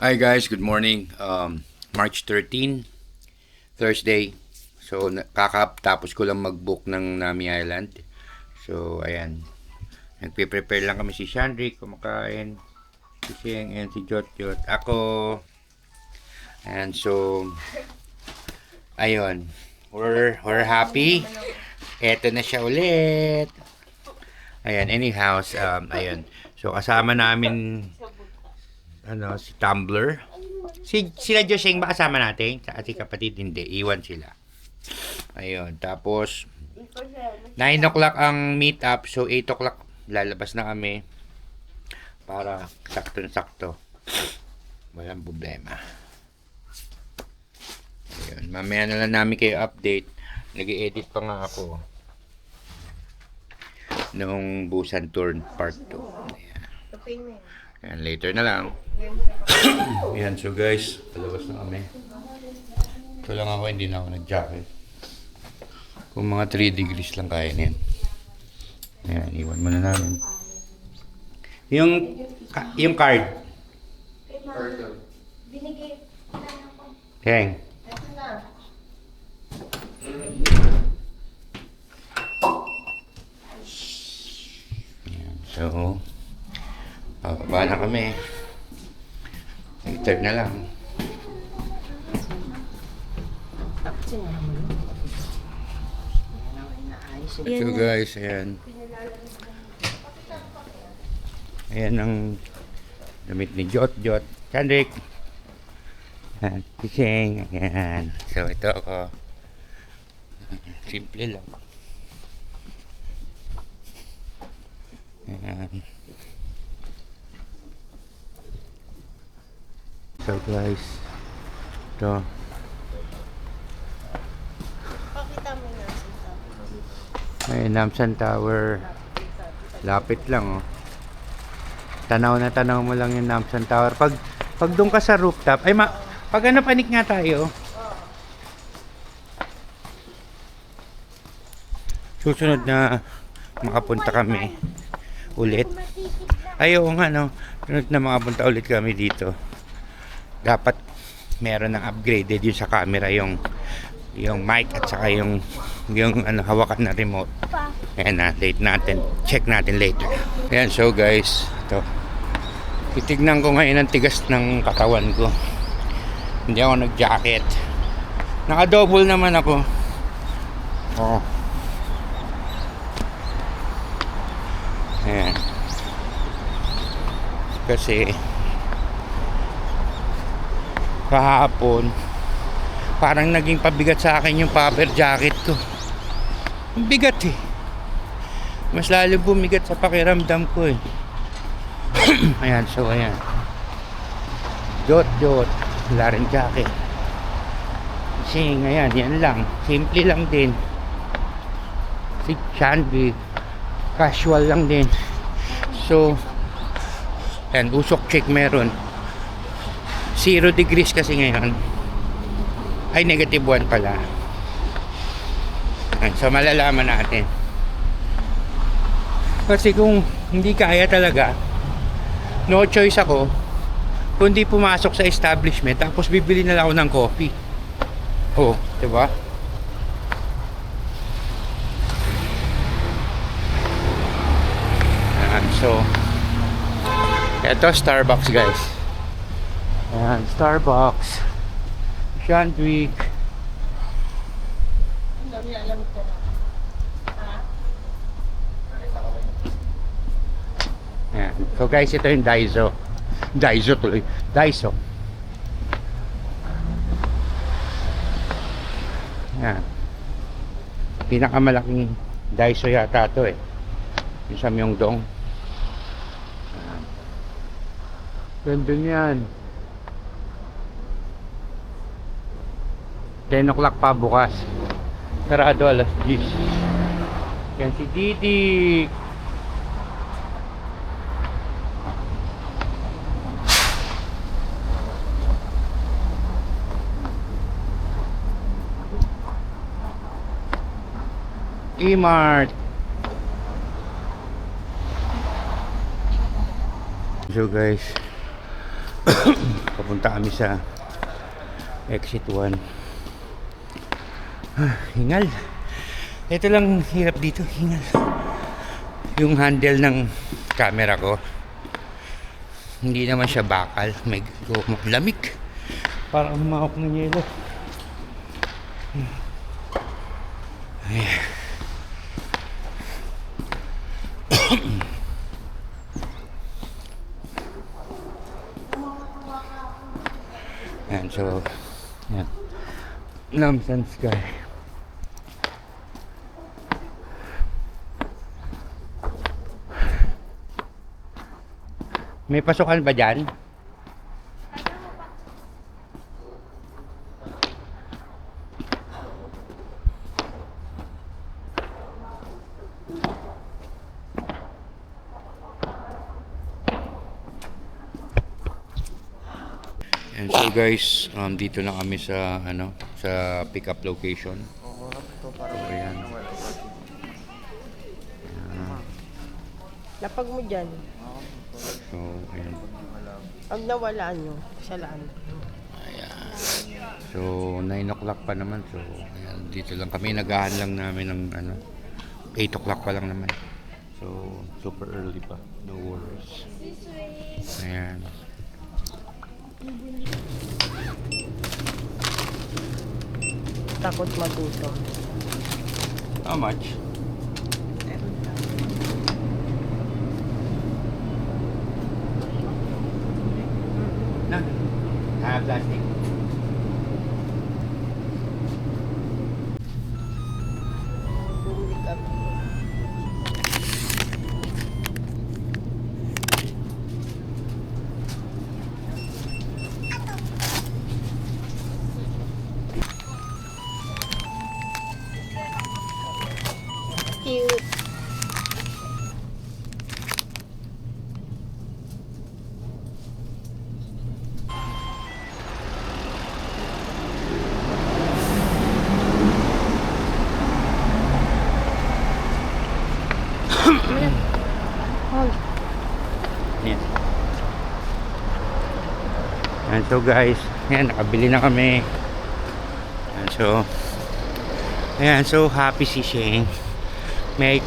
Hi guys, good morning. March 13, Thursday. So kakatapos ko lang mag-book ng Nami Island. So ayan. Nagpe-prepare lang kami si Shandrick, kumakain. Si Sheng and si Jot Jot. Ako. And so ayun. We're happy. Eto na siya ulit. Ayan, anyhow, ayun. So kasama namin si Tumblr. Sila Josheng ba kasama natin? Sa ating kapatid, hindi. Iwan sila. Ayun. Tapos, 9 o'clock ang meet up. So, 8 o'clock lalabas na kami. Para sakto-sakto. Walang problema. Ayun. Mamaya na lang namin kayo update. Nag-i-edit pa nga ako. Nung Busan Tour Part 2. Ayan. Ayan, later na lang. Ayan, so guys, palabas na kami. Ito lang ako, hindi na ako nag-jacket. Kung mga 3 degrees lang kaya na yan. Ayan, iwan mo na namin. Yung card. Heng. Ayan, so, bababa na kami. Later na lang. So guys, ayan. Ayan ang damit ni Jot Jot. Chandrick. Ayan, Kiseng. Ayan. So ito ako. Simple lang. Ayan. So guys, ito. Pakita mo na sa Ay, Namsan Tower. Lapit lang, oh. Tanaw na tanaw mo lang yung Namsan Tower. Pag doon ka sa rooftop, pag panik nga tayo. Susunod na makapunta kami ulit. Ayaw nga, no. Sunod na makapunta ulit kami dito. Dapat meron ng upgraded yun sa camera, yung mic at saka yung hawakan na remote. Ayan na, late natin. Check natin later. Ayan, so guys, ito. Titignan ko ngayon ang tigas ng katawan ko. Hindi ako nag-jacket. Naka-double naman ako. Oh. Ayan. Kasi kahapon parang naging pabigat sa akin yung power jacket ko. Ang bigat eh. Mas lalo bumigat sa pakiramdam ko eh. Ayan, so ayan. Jot Jot, wala rin jacket. Kasi ayan, yan lang. Simple lang din. Si Shanby, casual lang din. So ayan, usok check meron. 0 degrees kasi ngayon. Ay, negative 1 pala. So malalaman natin. Kasi kung hindi kaya talaga, no choice ako kundi pumasok sa establishment tapos bibili na lang ako ng coffee. Oh, diba? So eto Starbucks guys. Ayan, Starbucks. Shandwick. Ayan. So guys, ito yung Daiso. Daiso tuloy. Daiso. Ayan. Pinakamalaking Daiso yata ito eh. Yung sa Myeongdong. Ayan. Ganda yan. 10 o'clock pa bukas. Sarado alas 10. Yan si Didi. E-Mart. So guys, Papunta kami sa exit 1. Hingal. Ito lang hirap dito, hingal. Yung handle ng camera ko, hindi naman siya bakal. May lamig. Parang humahok ng yelo. Ayan. Ayan, so ayan. Lamsan Sky. May pasukan ba dyan? And so guys, dito na kami sa sa pick-up location. So, ayan. Lapag mo dyan. So, ayan. Pag nawalaan nyo, salaan. Ayan. So, 9 o'clock pa naman. So, ayan, dito lang kami. Nagahan lang namin ng 8 o'clock pa lang naman. So, super early pa. No worries. Ayan. Takot magutom. How much? No. Plastic. Bumili kami. Cute. Yan. And so guys, yan, nakabili na kami. And so, ayan, so happy si Sheng. May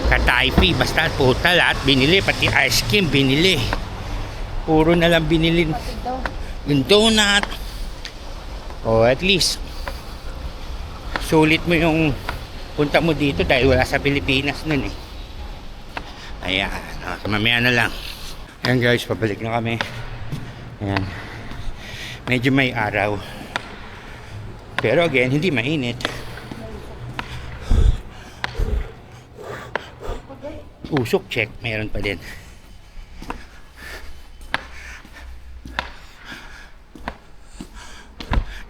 kataypi, basta puta lahat binili, pati ice cream binili. Puro na lang binili. Yung donut. O at least, sulit mo yung punta mo dito dahil wala sa Pilipinas nun eh. Ayan, mamaya na lang. Ayan guys, pabalik na kami. Ayan. Medyo may araw. Pero again, hindi mainit. Usok check, meron pa din.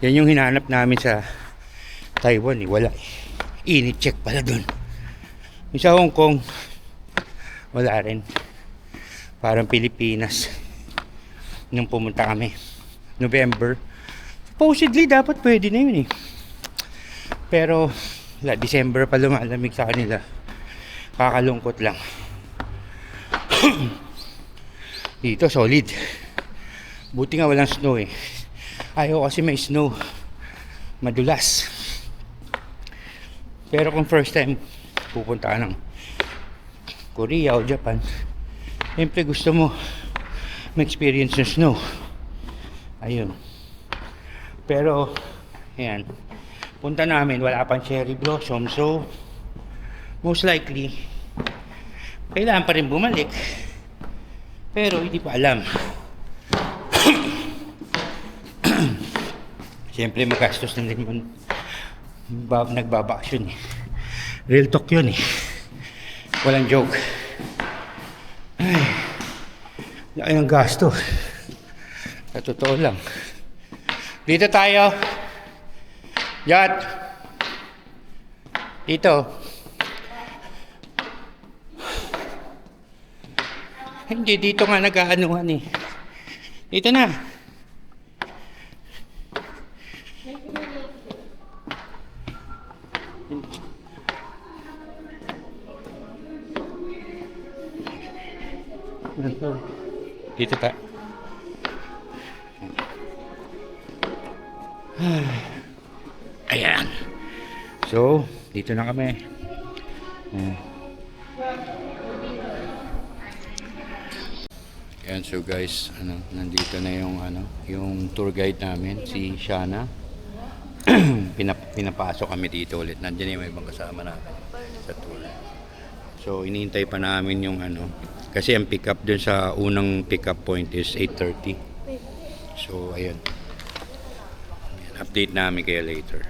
Yan yung hinanap namin sa Taiwan eh, wala eh. Init check pala dun. Yung sa Hong Kong, wala rin. Parang Pilipinas. Nung pumunta kami November, supposedly dapat pwede na yun eh. Pero December pa lumalamig sa kanila. Kakalungkot lang. Dito solid. Buti nga walang snow eh. Ayaw kasi may snow. Madulas. Pero kung first time pupunta ka ng Korea o Japan, siyempre gusto mo ma-experience ng snow. Ayun. Pero ayan, punta namin wala pang cherry blossom, so most likely kailangan pa rin bumalik, pero hindi pa alam. Siyempre magastos na rin nagbabakasyon eh. Real talk yun eh, walang joke. Ay, laki ng gasto sa totoo lang. Dito tayo Jat. Dito. Hindi, dito nga nag-aanuhan eh. Dito na. Ito. Dito ta. Ayan. So, dito na kami. Ayan, so guys, nandito na yung tour guide namin, si Shana. Pinapasok kami dito ulit. Nandiyan yung ibang kasama namin sa tour. So, iniintay pa namin yung kasi ang pick up dun sa unang pick up point is 8:30. So, ayun. Update namin kayo later.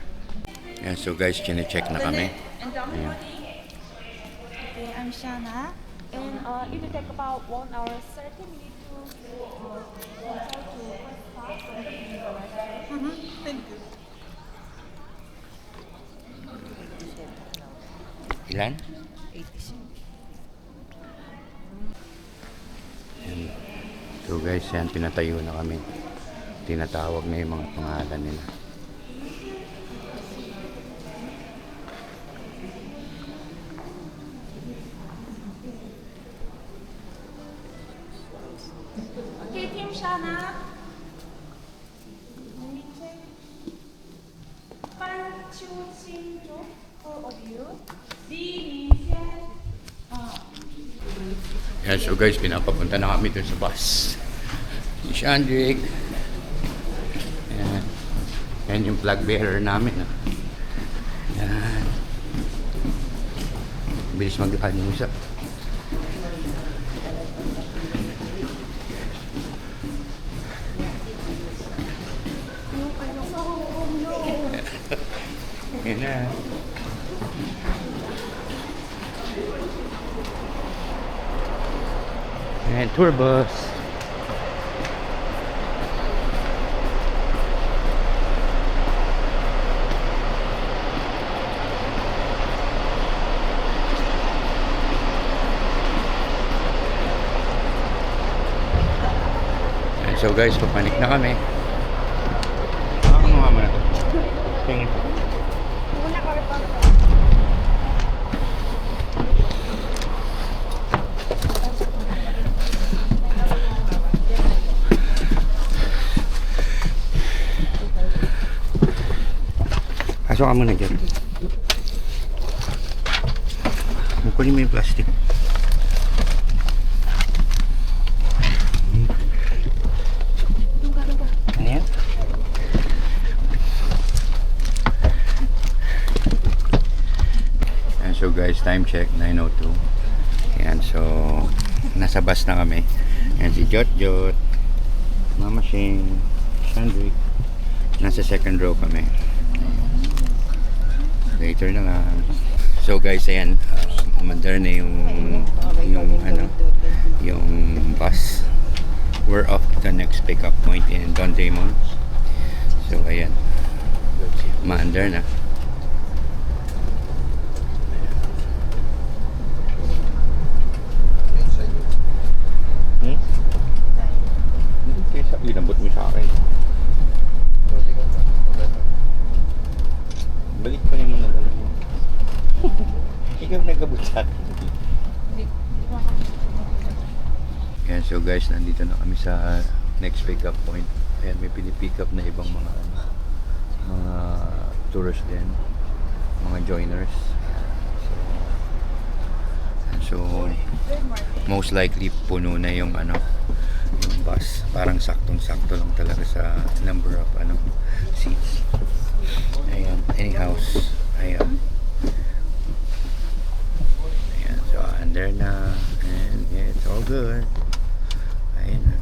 Ayan, so guys, chine-check na kami. Ayan. Okay, I'm Shana, and it will take about 1 hour 30 minutes to Thank you. Ilan? 86. Ayan. So guys, yan, pinatayo na kami. Tinatawag na yung mga pangalan nila. Okay, Team Shana. Ban Chu Qing Zhu, all of you. Li Li Xian. Yan, so guys, pinapapunta na kami dun sa bus. Si Shandrick. Yan. Yan yung flag bearer namin. Yan. Bilis maglakad yung isa. Yan na. And tour bus. And so guys, papanik na kami. Ano nga man ito? Tingin. Pasok ka muna dyan. Kunin mo yung plastic. Ano yan? And so guys, time check 9:02. Ayan, so nasa bus na kami. Ayan si Jot, Mama Shane, Shandrick. Nasa second row kami. Later na lang. So guys, ayan, umandar na yung bus. We're off to the next pickup point in Don Damon. So ayan, maandar na. Inabot mo sa akin. Balik pa rin mo na lang. Ikaw nagabot sa akin. Yan, so guys, nandito na kami sa next pick-up point. Ayan, may pinipick up na ibang mga tourists din. Mga joiners. So most likely puno na yung yung bus. Parang saktong-sakto lang talaga sa number of seats. Ayan, anyhow, ayan. Ayan, so under na, and yeah, it's all good. Ayan na.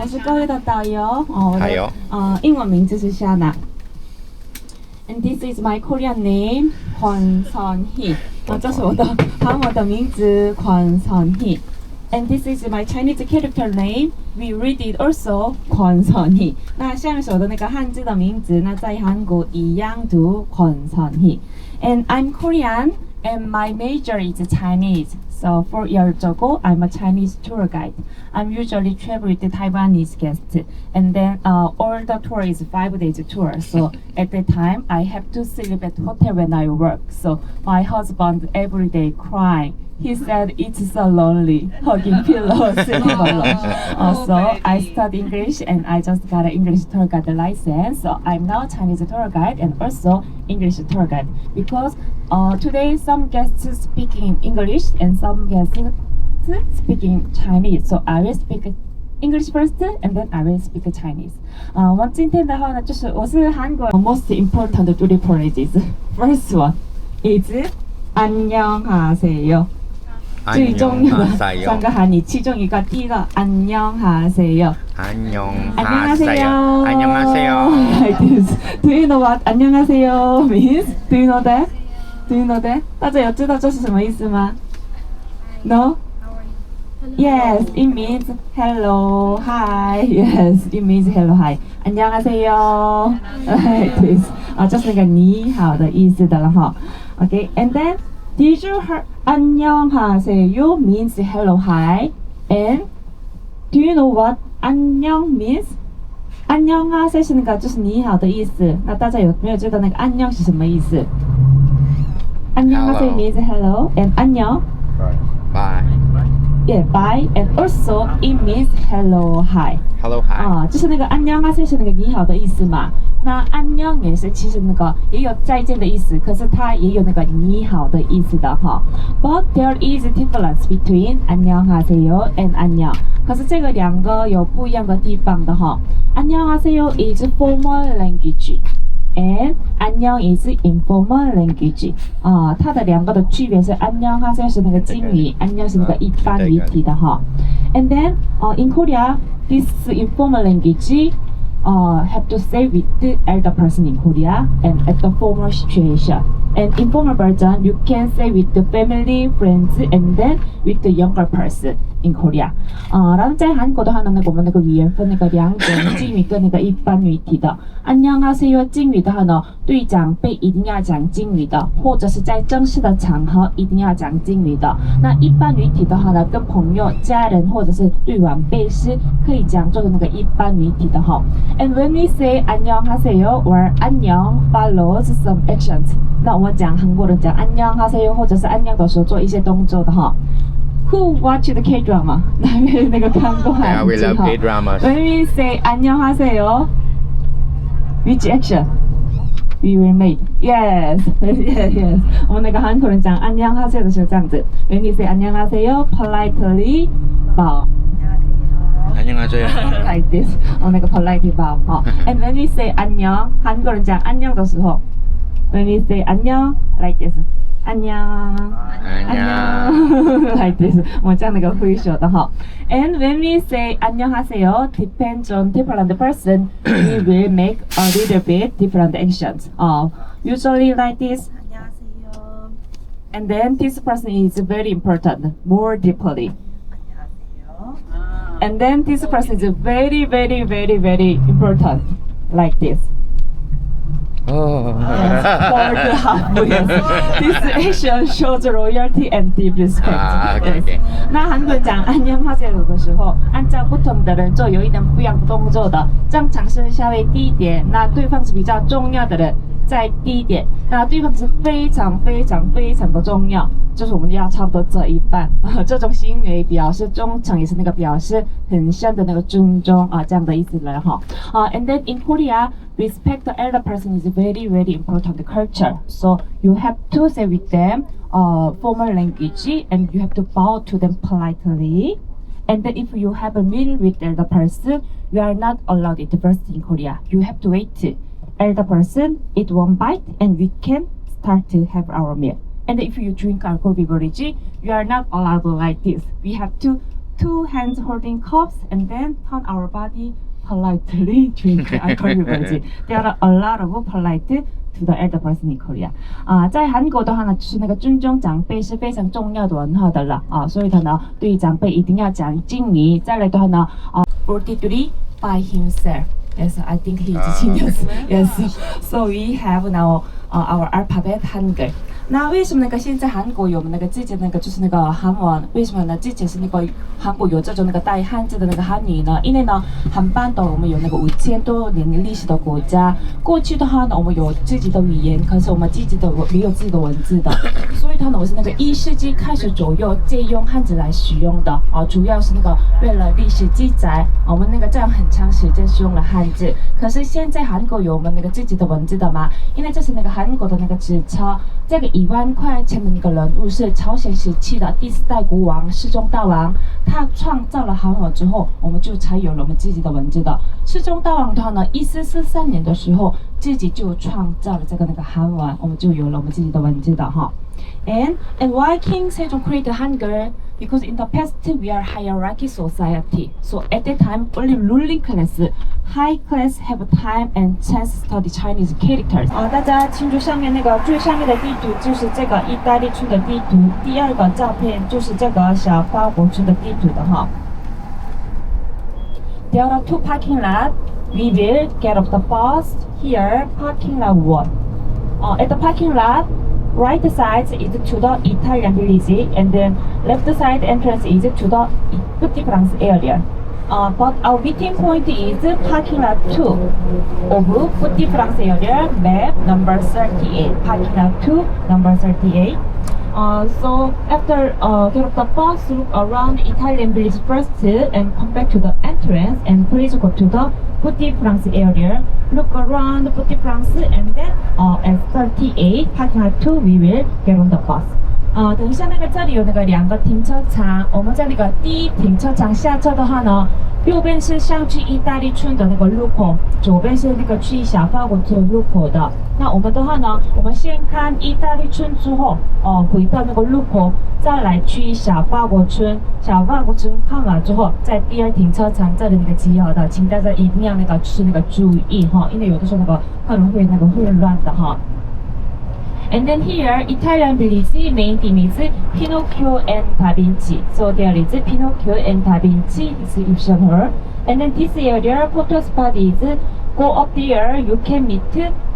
我是各位的导游，我还有的英文名字是 Shana。And this is my Korean name, Kwon Son Hee。这是我的韩文的名字 Kwon Son Hee。And this is my Chinese character name. We read it also Kwon Son Hee。那下面是我的那个汉字的名字，那在韩国一样读 Kwon Son Hee。And I'm Korean, and my major is Chinese. So 4 years ago, I'm a Chinese tour guide. I'm usually travel with the Taiwanese guests, and then all the tour is 5 days tour. So at that time, I have to sleep at hotel when I work. So my husband every day crying, he said it's so lonely, hugging pillow, sitting alone. So I studied English and I just got an English tour guide license. So I'm now Chinese tour guide and also English tour guide because today some guests speaking English and some guests speaking Chinese. So I will speak English first and then I will speak Chinese. 我今天的话呢，就是我是韩国 most important three phrases. First one is 안녕하세요. 最重要的三个含义，其中一个第一个안녕하세요. 안녕하세요. 안녕하세요. Like this. Do you know what 안녕하세요 means? Do you know that? Do you know that? 大家有知道这是什么意思吗 ？No? Yes, it means hello, hi. Yes, it means hello, hi. 안녕하세요. Like this. 就是那个你好的意思的了哈。Okay, and then did you hear 안녕하세요 means hello, hi? And do you know what 안녕 means? 안녕하세요是那个就是你好的意思。那大家有没有知道那个安녕是什么意思？ 안녕하세요 means hello and 안녕. Bye. Yeah, bye. And also it means hello, hi. Hello, hi. 就是那个안녕하세요是那个你好的意思嘛。那안녕也是其实那个也有再见的意思，可是它也有那个你好的意思的哈。But there is a difference between 안녕하세요 and 안녕. 可是这个两个有不一样的地方的哈。안녕하세요 is formal language. And 안녕 is informal language. 它的两个的区别是안녕하세요是那个敬语，안녕是那个一般语体的哈。And then in Korea, this informal language have to say with the elder person in Korea and at the formal situation. And informal version, you can say with the family, friends, and then with the younger person in Korea. 然后在韩国的话呢，我们那个语言分那个两种敬语跟那个一般语体的。안녕하세요敬语的话呢，对长辈一定要讲敬语的，或者是在正式的场合一定要讲敬语的。那一般语体的话呢，跟朋友、家人或者是对晚辈是可以讲做的那个一般语体的哈。And when we say 안녕하세요 or 안녕 follows some actions， 那我们讲韩国人讲안녕하세요或者是안녕的时候做一些动作的哈。Who watched the K-drama? 那个看过韩 Yeah, we 剧 love 哈。 K-dramas. When we say 안녕하세요, which action we will make? Yes, yes. 我们那个韩国人讲안녕하세요的时候这样子。When we say 안녕하세요, politely bow. 안녕하세요. Like this. 我那个 politely bow. And when we say 안녕, 韩国人讲안녕的时候 when we say 안녕, like this. 안녕. 안녕. Like this. 我们这样那个挥手的哈。And when we say 안녕하세요, depends on different person, we will make a little bit different actions. Usually like this. 안녕하세요. And then this person is very important, more deeply. 안녕하세요. And then this person is very, very, very, very important, like this. Oh. Yes, for the half, yes. This action shows royalty and deep respect. Okay, okay. 那韩国人讲안녕하세요的时候，按照不同的人做有一点不一样的动作的。正常是稍微低一点，那对方是比较重要的人，再低一点。那对方是非常非常非常的重要，就是我们要差不多这一半。这种行为表示忠诚，也是那个表示很深的那个尊重这样的意思了哈。And then in Korea, respect the elder person is very, very important culture. So you have to say with them formal language and you have to bow to them politely. And then if you have a meal with elder person, you are not allowed to eat first in Korea. You have to wait. Elder person eat one bite and we can start to have our meal. And if you drink alcohol beverage, you are not allowed like this. We have to two hands holding cups and then turn our body politely drink alcohol beverage. There are a lot of polite to the elder person in Korea. 在韩国的话呢，就是那个尊重长辈是非常重要的文化的了所以的呢，对于长辈一定要讲敬语。再来的话呢，43 by himself. Yes, I think he is genius. Yes. So we have now our alphabet 한글. 那为什么那个现在韩国有那个之前那个就是那个韩文？为什么呢？之前是那个韩国有这种那个带汉字的那个汉语呢？因为呢，韩半岛我们有那个5000多年历史的国家，过去的话呢，我们有自己的语言，可是我们自己的没有自己的文字的，所以它呢，我是那个1世纪开始左右借用汉字来使用的啊，主要是那个为了历史记载，我们那个这样很长时间使用了汉字。可是现在韩国有我们那个自己的文字的嘛？因为这是那个韩国的那个纸钞，这个1万块钱的那个人物是朝鲜时期的第4代国王世宗大王，他创造了韩文之后，我们就才有了我们自己的文字的。世宗大王的话呢，1443年的时候自己就创造了这个那个韩文，我们就有了我们自己的文字的哈。And why King Sejong created Hangul? Because in the past we are hierarchy society. So at that time only ruling class, high class have time and chance to study Chinese characters. 大家清楚上面那个最上面的地图就是这个意大利村的地图，第二个照片就是这个小法国村的地图的哈。There are 2 parking lots. We will get off the bus here. Parking lot 1. At the parking lot, right side is to the Italian village, and then left side entrance is to the Petit France area. But our meeting point is parking lot 2 of Petit France area, map number 38. Parking lot 2, number 38. So after get off the bus, look around Italian village first and come back to the entrance, and please go to the Petit France area. Look around Petit France, and then at 38 parking lot 2 we will get on the bus. 等一下那个这里有那个2个停车场，我们在那个第一停车场下车的话呢，右边是上去意大利村的那个路口，左边是那个去小法国村路口的。那我们的话呢，我们先看意大利村之后，回到那个路口，再来去小法国村。小法国村看完之后，在第2停车场这里那个集合的，请大家一定要那个就是那个注意哈，因为有的时候那个可能会那个混乱的哈。And then here, Italian village main theme is Pinocchio and Da Vinci. So there is Pinocchio and Da Vinci exhibition hall. And then this area, photo spot is go up there, you can meet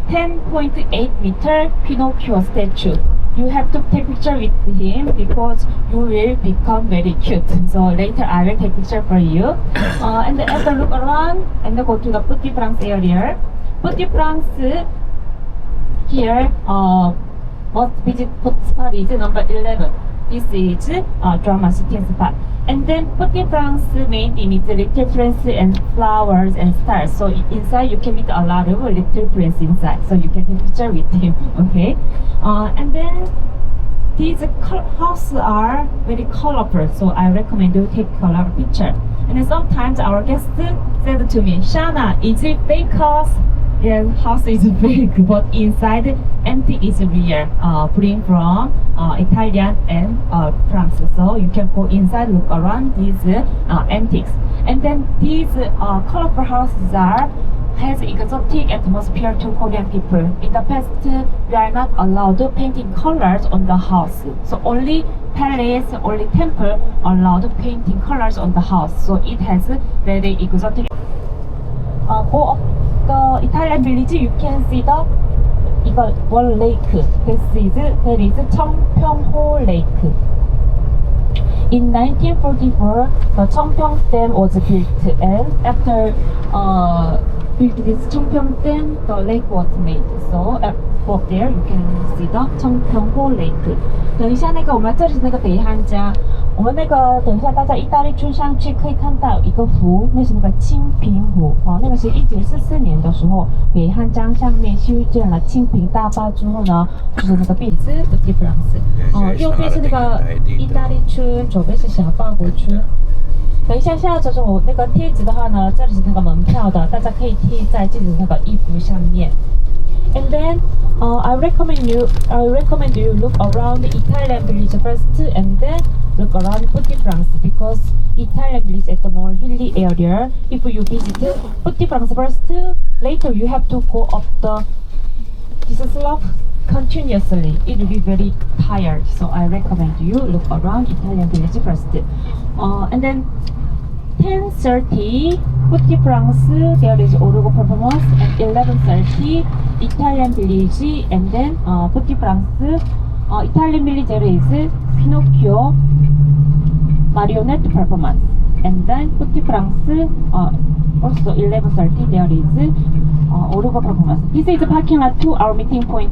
10.8 meter Pinocchio statue. You have to take picture with him because you will become very cute. So later I will take picture for you. And then after look around and then go to the Petit France area. Petit France here, must visit spot is number 11. This is drama shooting spot. And then Petit France main theme is Little Prince and flowers and stars. So inside you can meet a lot of Little Prince inside. So you can take picture with him. Okay. And then these houses are very colorful. So I recommend you take a lot of picture. And then sometimes our guests said to me, Shana, is it fake house? Yeah, house is big, but inside antique is real. Bring from Italian and France. So you can go inside, look around these antiques. And then these colorful houses has exotic atmosphere to Korean people. In the past, we are not allowed painting colors on the house. So only palace, only temple allowed painting colors on the house. So it has very exotic. Go up the Italian village, you can see the one lake. There is Cheongpyeong-ho Lake. In 1944, the Cheongpyeong Dam was built, and after built this Cheongpyeong Dam, the lake was made. So up there, you can see the Cheongpyeong-ho Lake. 等一下，那个我们这里是那个北汉江。我们那个等一下，大家意大利村上去可以看到一个湖，那是那个清平湖啊。那个是1944年的时候，北汉江上面修建了清平大坝之后呢，就是那个壁子的地方是。右边是那个意大利村，左边是小法国村。等一下下就是我那个贴纸的话呢，这里是那个门票的，大家可以贴在自己的那个衣服上面。And then I recommend you look around the Italian village first, and then look around Petit France, because Italian village at the more hilly area. If you visit Petit France first, later you have to go up this slope continuously. It will be very tired. So I recommend you look around Italian village first. And then 10:30 Petit France, there is Orugo performance, and 11:30 Italian village, and then Petit France Italian village there is Pinocchio marionette performance. And then Petit France, also 11:30 there is Orugo performance. This is parking lot to our meeting point.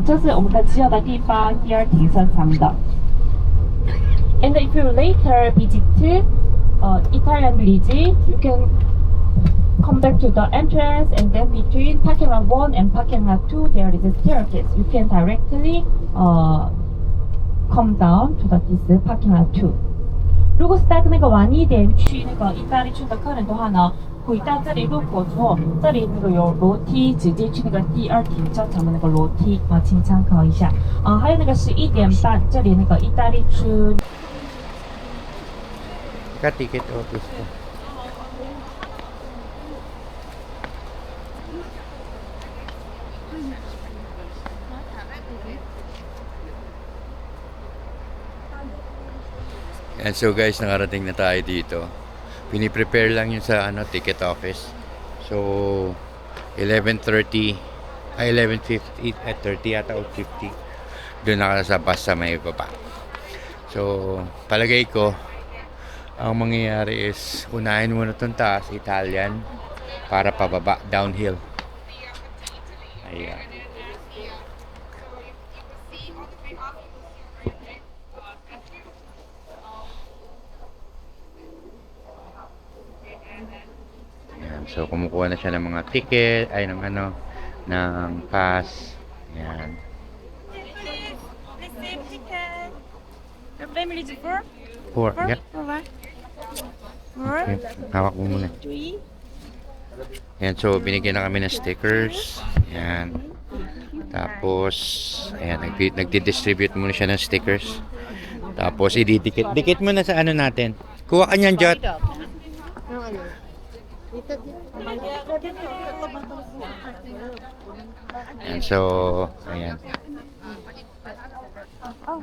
这是我们的集合的地方，第二停车场的。And if you later visit Italian village, you can come back to the entrance, and then between parking lot 1 and parking lot 2 there is a staircase. You can directly come down to this parking lot 2. 如果是在那个晚一点去那个意大利村的客人的话呢，回到这里路过之后，这里那个有楼梯直接去那个第二停车场的那个楼梯请参考一下。还有那个11:30，这里那个意大利村。Ka-ticket office ko. And so guys, nakarating na tayo dito. Piniprepare lang yun sa ticket office. So 11:30 ay 11:50 at 30 yata o 50. Doon na sa bus sa may baba. So palagay ko ang mangyayari is unahin muna itong taas, Italian, para pababa, downhill. Ayan. Ayan, so kumukuha na siya ng mga ticket, ay ng pass. Ayan. Receive ticket. Your family is four? Four, yeah. Okay, hawak mo muna. Ayan, so binigyan na kami ng stickers. Ayan. Tapos, ayan, nagdi-distribute muna siya ng stickers. Tapos, ididikit. Dikit mo na sa natin. Kuha ka niyan, Jot. Ayan, so, ayan.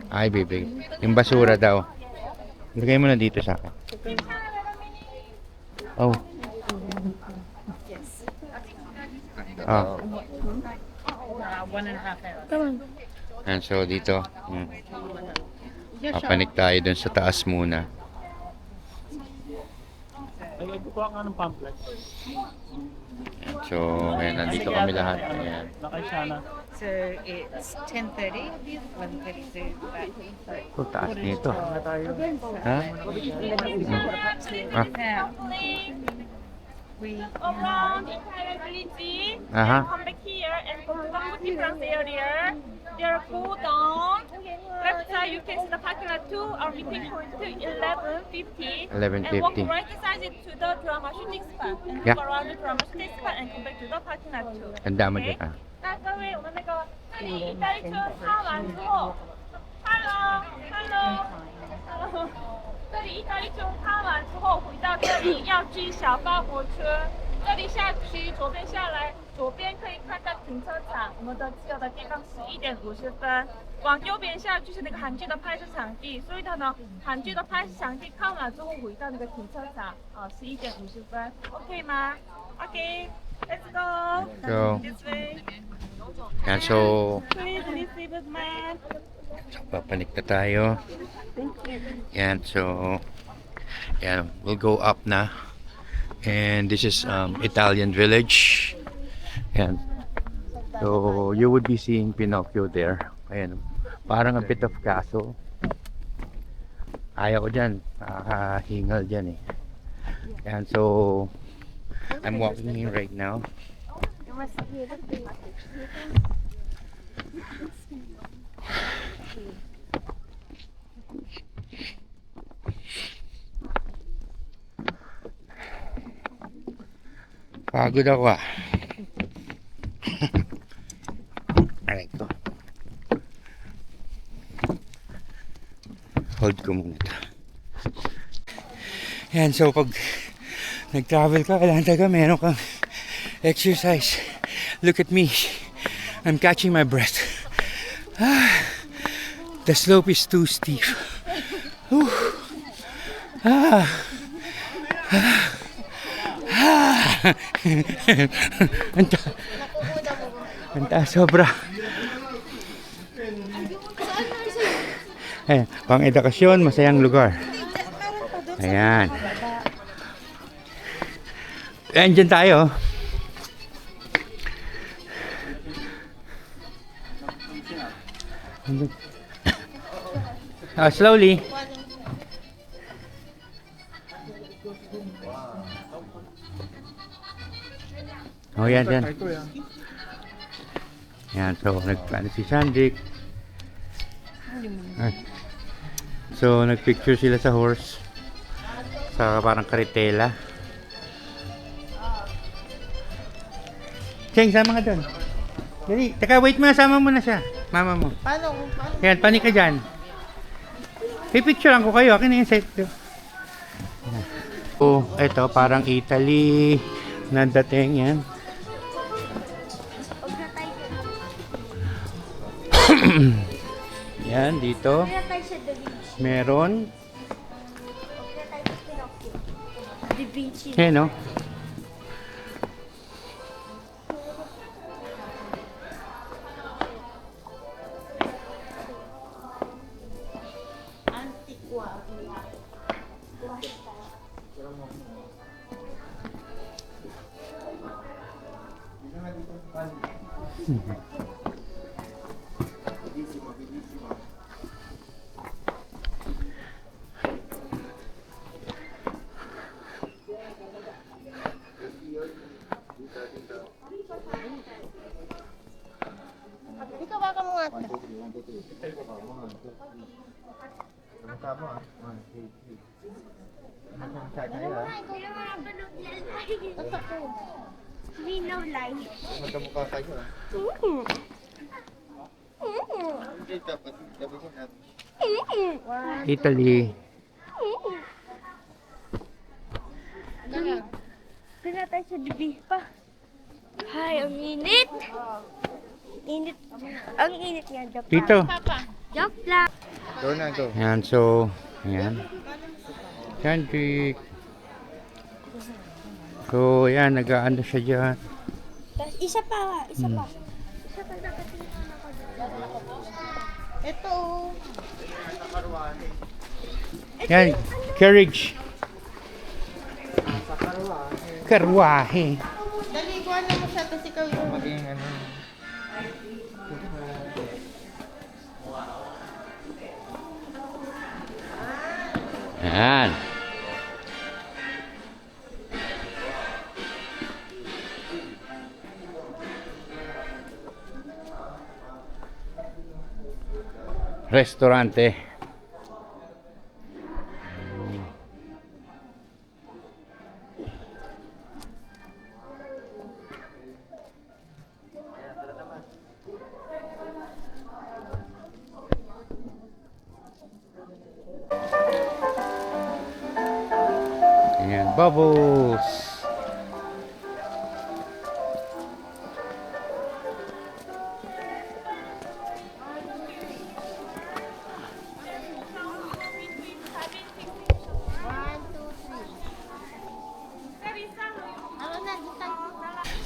Ay, baby. Yung basura daw. Lagay mo na dito sa akin. Oh. Ah. 1.5 hours. And so dito, papanik tayo dun sa taas muna. Nagkukuha nga ng pamphlet. And so, ayan, nandito kami lahat. Ayan. Nakaisana. So it's 10:30, 11:30 to back. Oh, taas nito. Na tayo. Ha? Ah. Now, we Around Italian village, Aha. come back here and go to the Petit France area. There go down. Left side you can see the parking lot 2, our meeting point to 11:50. 11:50. And walk right side to the drama shooting spot. And Yeah. go around the drama shooting spot and come back to the parking lot 2. Tanda mo Okay? dyan. 那各位，我们那个这里意大利车擦完之后，Hello，这里意大利车擦完之后，回到这里要去小巴泊车，这里下去左边下来，左边可以看到停车场，我们的自由的地方11:50，往右边下就是那个韩剧的拍摄场地，所以它呢，韩剧的拍摄场地看完之后回到那个停车场，11:50 ，OK 吗 ？OK，Let's go。 Go. This way. Ayan, so, Please receive it, man. papanik na tayo. Ayan, so, ayan, we'll go up na. And this is Italian village. Ayan. So, you would be seeing Pinocchio there. Ayan, parang a bit of castle. Ayaw ko dyan, nakakahingal dyan eh. Ayan, so, I'm walking in right now. Pagod ako ah. Aray ko. Hold ko muna ito. Yan, so pag nag-travel ka, kailangan talaga meron kang exercise. Look at me. I'm catching my breath. The slope is too steep. Whew. Ang taas sobra. Pang edukasyon, masayang lugar. Ayan. Andyan tayo. Slowly. Oh, yan, yan. Yan, so nagplano si Sandrick. So, nagpicture sila sa horse. Sa parang karitela. Cheng, sama ka doon. Dali, teka, wait mo, sama mo na siya. Mama mo. Paano? Yan, panik ka dyan. Pipicturean ko kayo. Akin na yung set. Oh, eto, parang Italy. Nandating yan. Yan, dito. Meron. Yan, no? Ikaw baka mga We know life. Italy. Pinatay sa dibi pa. Hay, ang init. Init. Ang init nga, Japan. Dito. Joke lang. Yan, so, yan. Sandrick. So, yan, nag-aano siya dyan. Tapos isa pa. Isa pa nakatingin ako doon. ito. Yan, carriage. Karwahe. Dali, kuha na mo siya. Tapos ikaw yung Yan. Restaurante. Ayan, bubbles.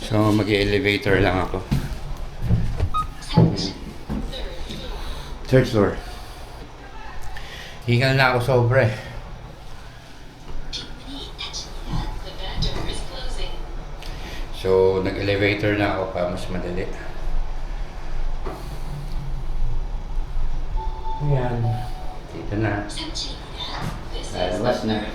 So, mag-elevator lang ako. Third floor. Hingal na ako sobre. So, nag-elevator na ako para mas madali. Ayan. Dito na. Lalabas na.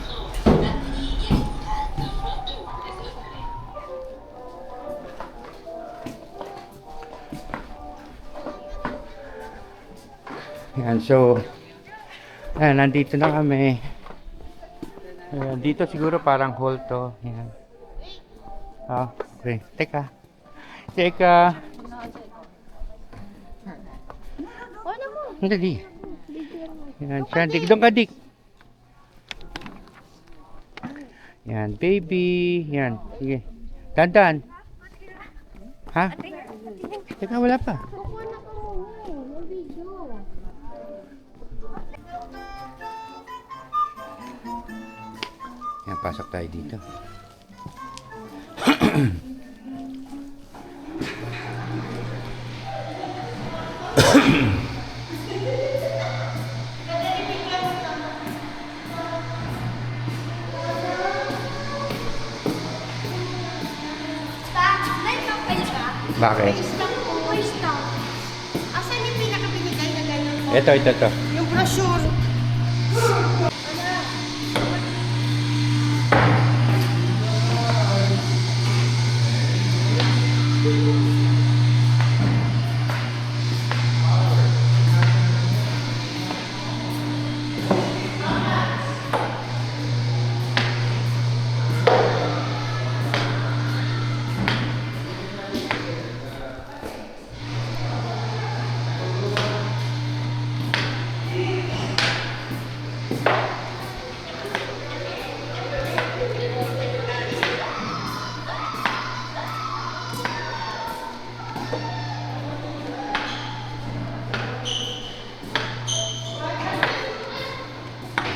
Ayan, so, ayan, nandito na kami. Ayan, dito siguro parang hall to. Ayan. Ah, okay. Teka. Ano mo? Ang dali. Ayan, siya. Dik, doon ka, dik. Ayan, baby. Ayan, sige. Dandan. Ha? Teka, wala pa. Ayan, pasok tayo dito. Bakit? May stock. Asan yung pinakabinigay na gano'n po? Ito. Yung brochure.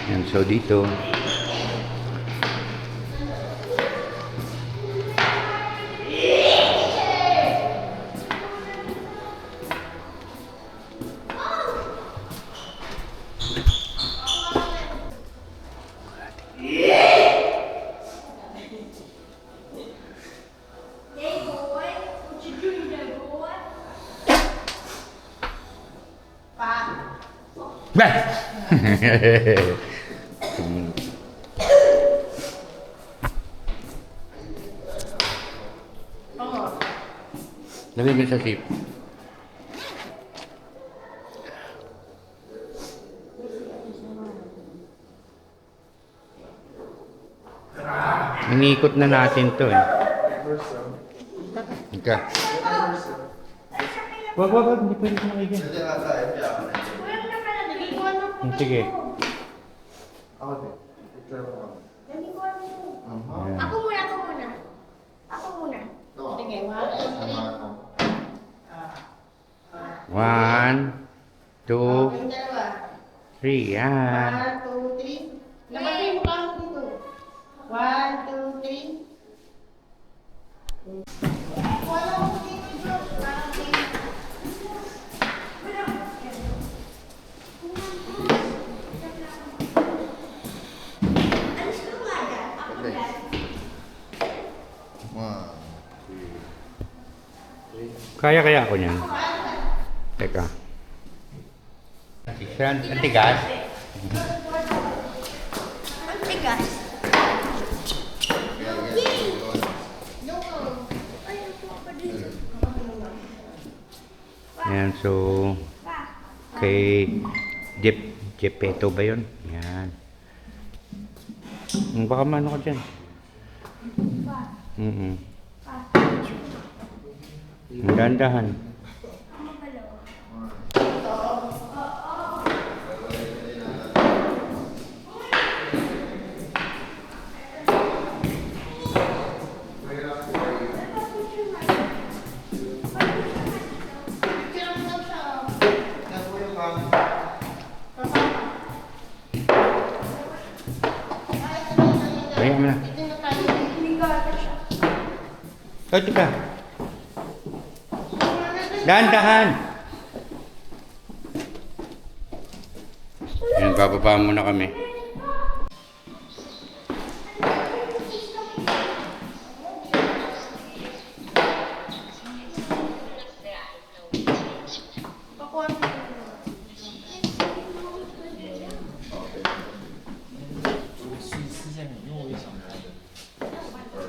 Yan, so dito. Bah! Lagay mo sa sip. Iniikot na natin to eh. Ika. Wag, hindi pwede kumakigyan. Sige. Ako muna. Sige, 1, 2, yung dalawa. 3. Yan. 1, 2, 3. Labas yung mukha mo dito. 1, 2, 3. Wala mo dito, Josh. Parang dito. Kaya ako niyan. Teka. Ang tigas. Ang tigas. Yan, so kay Jepeto ba yun? Yan. Baka mano ka dyan. Dahan-dahan. Kaya mo na. Kati ka. Dahan-dahan. Yan, bababa muna kami.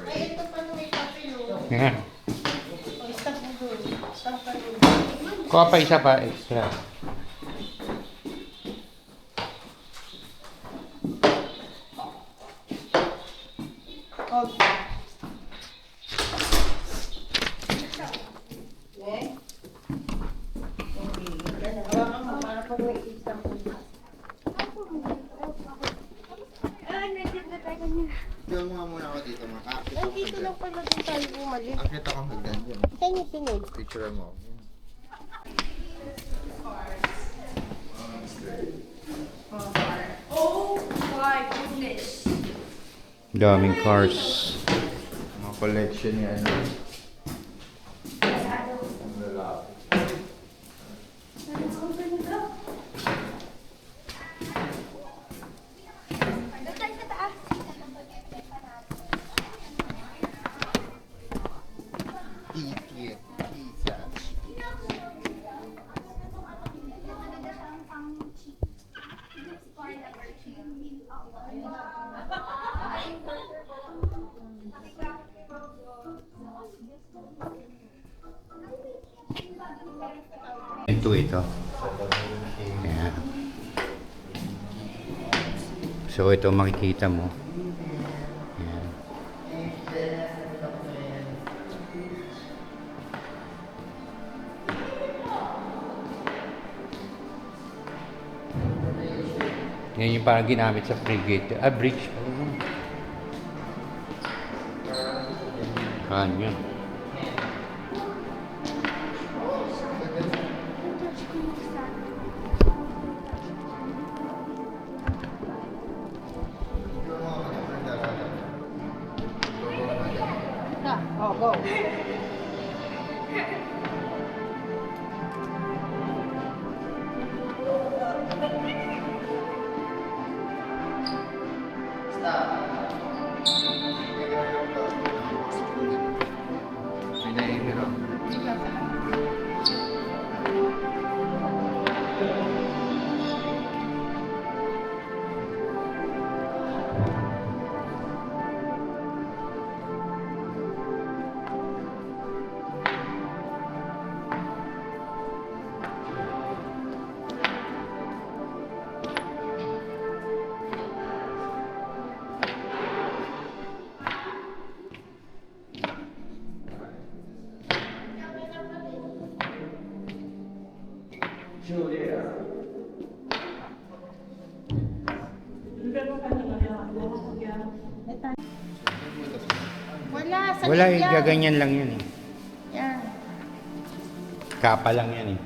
Ay, ito pa may papel. Yan. Stop mo doon. Stop ka doon. Kuha pa isa pa extra. Okay. Hawakan mo para pag may isang punta. Nandito na tayo kanina. Diyan nga muna ako dito, makakita ko Nandito lang pala din tayo bumalik. Akit ako hagdan dyan. Saan yung sunod? Picture mo. Oh my goodness. Daming cars. Mga collection niya, ano. Ang lalaki. Doon tayo sa taas. Titi. 2 ito. Ayan. So ito makikita mo. Ayan. Yan yung parang ginamit sa frigate. Bridge. Yun. Oh, go. May nahihiro. Wala, sa Wala, linya. gaganyan lang yun eh. Yan. Kapa lang yan eh.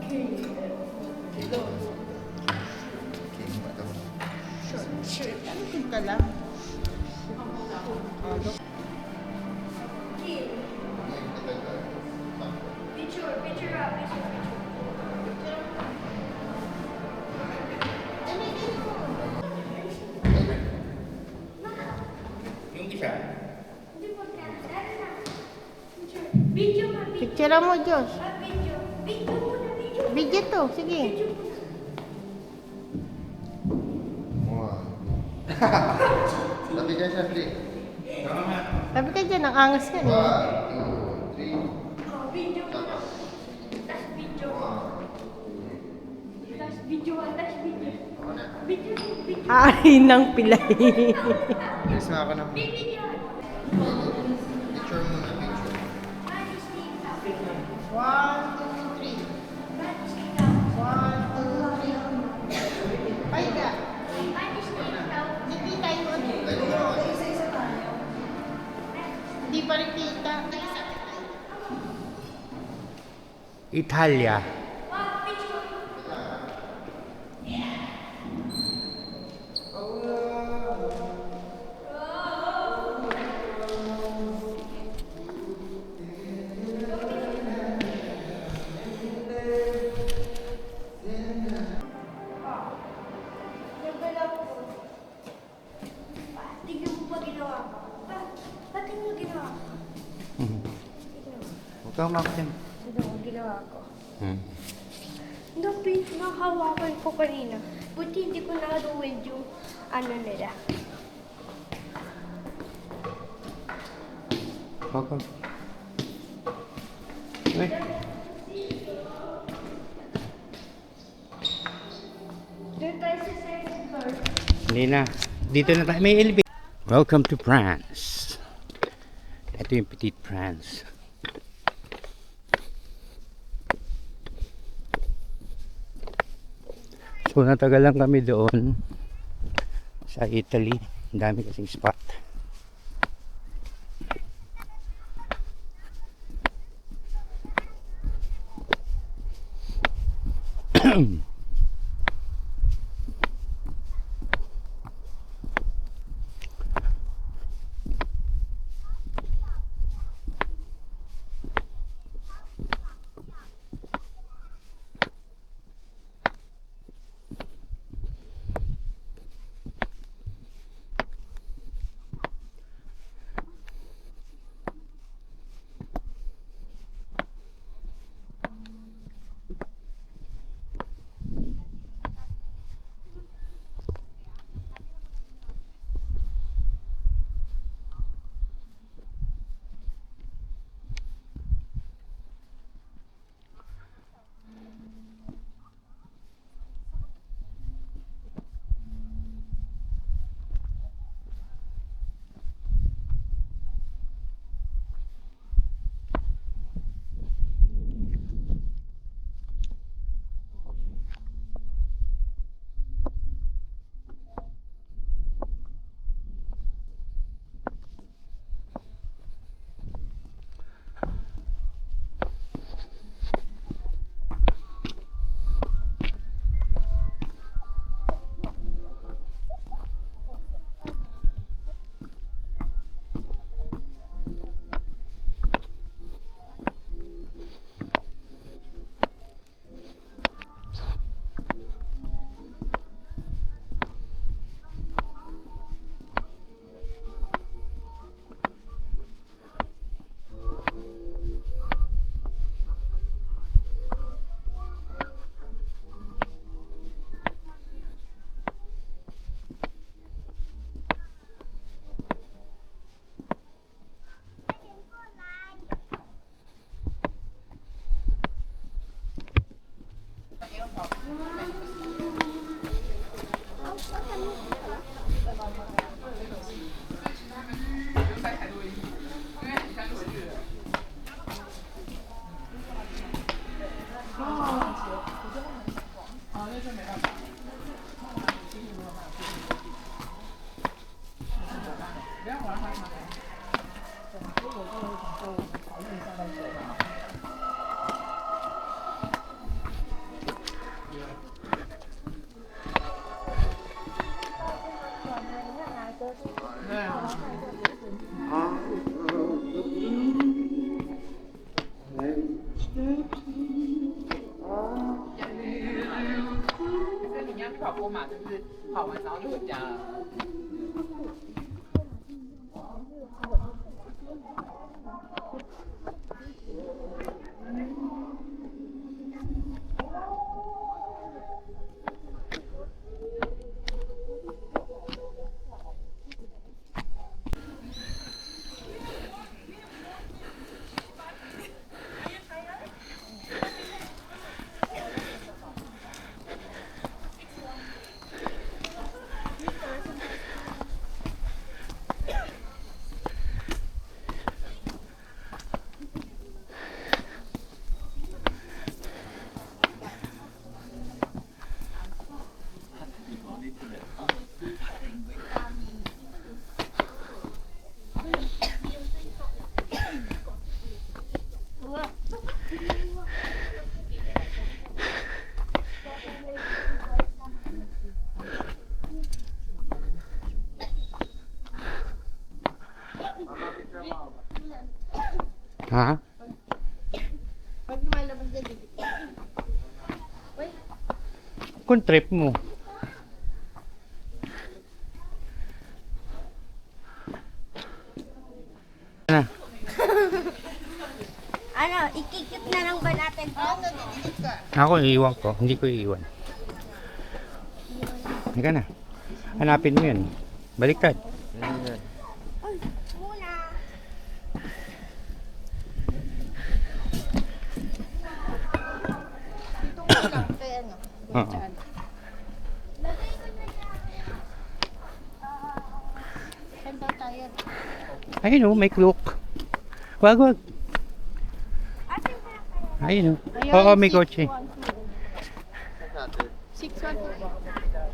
King ba to? Ano kung ka lang? Yung isa. Picture mo, Diyos. Video to, sige. Wow. Sabi ka siya, Flick. Sabi ka dyan, ang angas ka. 1, 2, 3. Ay, ng pilay. Yes, nga ako na. Picture muna, picture. 1, 2, 3. 1, 2, 3. Ay, ka. Hindi tayo ano. Hindi pa rin kita. Italia. Tignan mo ba ginawa ko? Ba't mo ginawa ko? Huwag kang umakitin. Tignan mo ginawa ko. Hmm. Nakahawakan ko kanina. Buti hindi ko naruwid yung ano nila. Huwag kang... Uy. Doon tayo sa second floor. Hindi na. Dito na tayo. May elevator. Welcome to France. Ito yung Petit France. So natagal lang kami doon sa Italy. Ang dami kasing spot. Ha? Pag lumalabas na dito. Kung trip mo. Na. Ano, ikikip na lang ba natin to? Ako, iiwan ko. Hindi ko iiwan. Halika na. Hanapin mo yun. Baliktad. Muna. Kaya ano? Oo. Saan daw tayo? Ayun o, may clock. Wag, wag. Ayun o. Oo, may kotse. 6-1.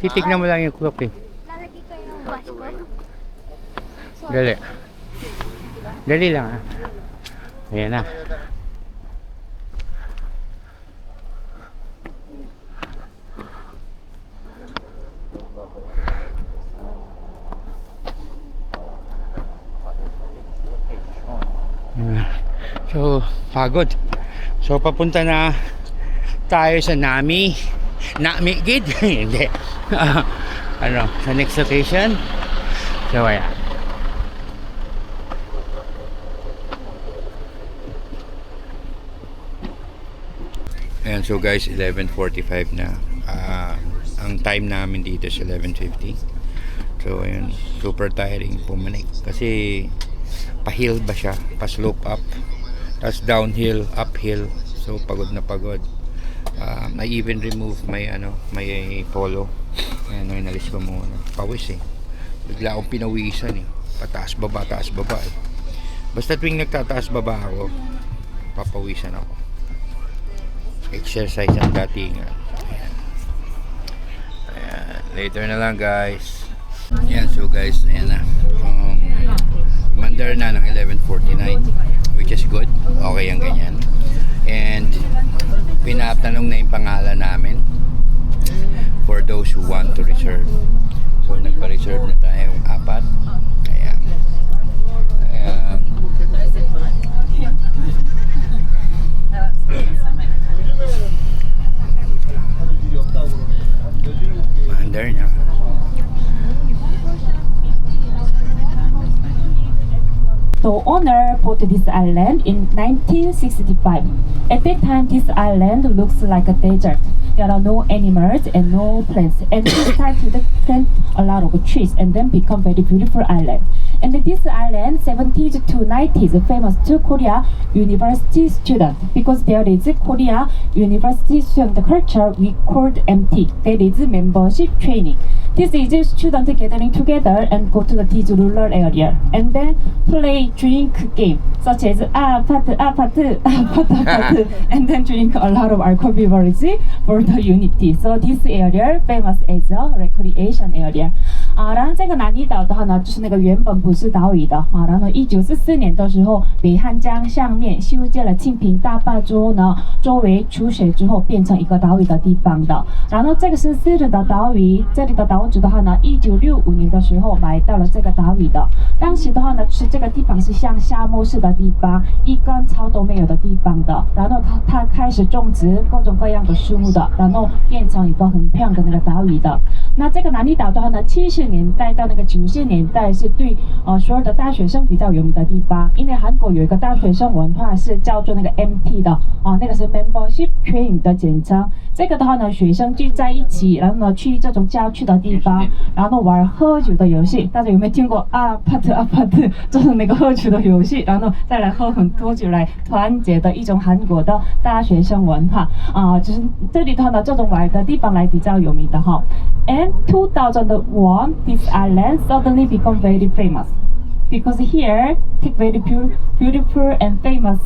Titignan mo lang yung clock eh. Lalagay ko yung bus ko. Dali. Dali lang ah. Ayan na. So, pagod. So, papunta na tayo sa Nami. Nami Gid? Hindi. Ano, sa next location. So, ayan. Ayan, so guys, 11:45 na. Ang time namin dito is 11:50. So, ayun, super tiring pumanik. Kasi, pa-hill ba siya? Pa-slope up. Tapos downhill, uphill. So, pagod na pagod. I even remove my, my polo. Ayan, inalis ko muna. Pawis eh. Bigla akong pinawisan eh. Pataas baba eh. Basta tuwing nagtataas baba ako, papawisan ako. Exercise ang datingan. Ayan. Ayan. Later na lang guys. Ayan, so guys, ayan na. Mandar na ng 11:49, which is good. Okay ang ganyan. And pinatanong na yung pangalan namin for those who want to reserve. So nagpa-reserve na tayo 4. Ayan. Ayan. Mandar na. The owner bought this island in 1965. At that time, this island looks like a desert. There are no animals and no plants. And he started to plant a lot of trees and then become very beautiful island. And this island, 70s to 90s, famous to Korea university student because there is Korea university student culture we called MT. That is membership training. This is a student gathering together and go to this rural area and then play drink game such as apart, and then drink a lot of alcohol beverage for the unity. So this area famous as a recreation area. 啊，然后这个南泥岛的话呢，就是那个原本不是岛屿的啊，然后1944年的时候，北汉江上面修建了庆平大坝之后呢，周围储水之后变成一个岛屿的地方的。然后这个是私人的岛屿，这里的岛主的话呢，1965年的时候买到了这个岛屿的。当时的话呢，是这个地方是像沙漠式的地方，一根草都没有的地方的。然后他开始种植各种各样的树木的，然后变成一个很漂亮的那个岛屿的。那这个南泥岛的话呢，70年代到那个90年代是对所有的大学生比较有名的地方，因为韩国有一个大学生文化是叫做那个 MT 的啊，那个是 Membership Training 的简称。这个的话呢，学生聚在一起，然后呢去这种郊区的地方，然后玩喝酒的游戏。大家有没有听过阿帕特就是那个喝酒的游戏，然后再来喝很多酒来团结的一种韩国的大学生文化啊，就是这里的话呢，这种玩的地方来比较有名的哈。And 2001, this island suddenly become very famous because here take very beautiful and famous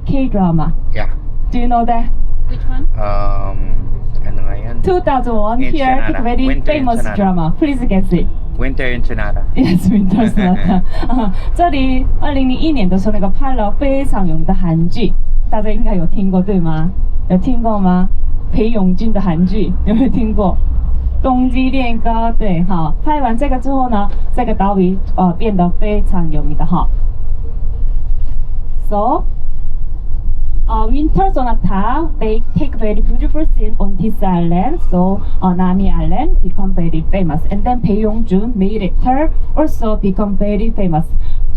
K-drama. Yeah. Do you know that? Which one? Ano nga yan? 2001 here Ensenada. take very Winter famous Ensenada. drama. Please guess it. Winter Ensenada. Yes, Winter Sonata 这里2001年的时候，那个拍了非常有名的韩剧，大家应该有听过对吗？有听过吗？裴勇俊的韩剧有没有听过？冬季恋歌，对，好，拍完这个之后呢，这个岛屿变得非常有名的哈。So, Winter Sonata, they take very beautiful scene on this island, so Nami Island become very famous. And then Bae Yong-jun, main actor, also become very famous.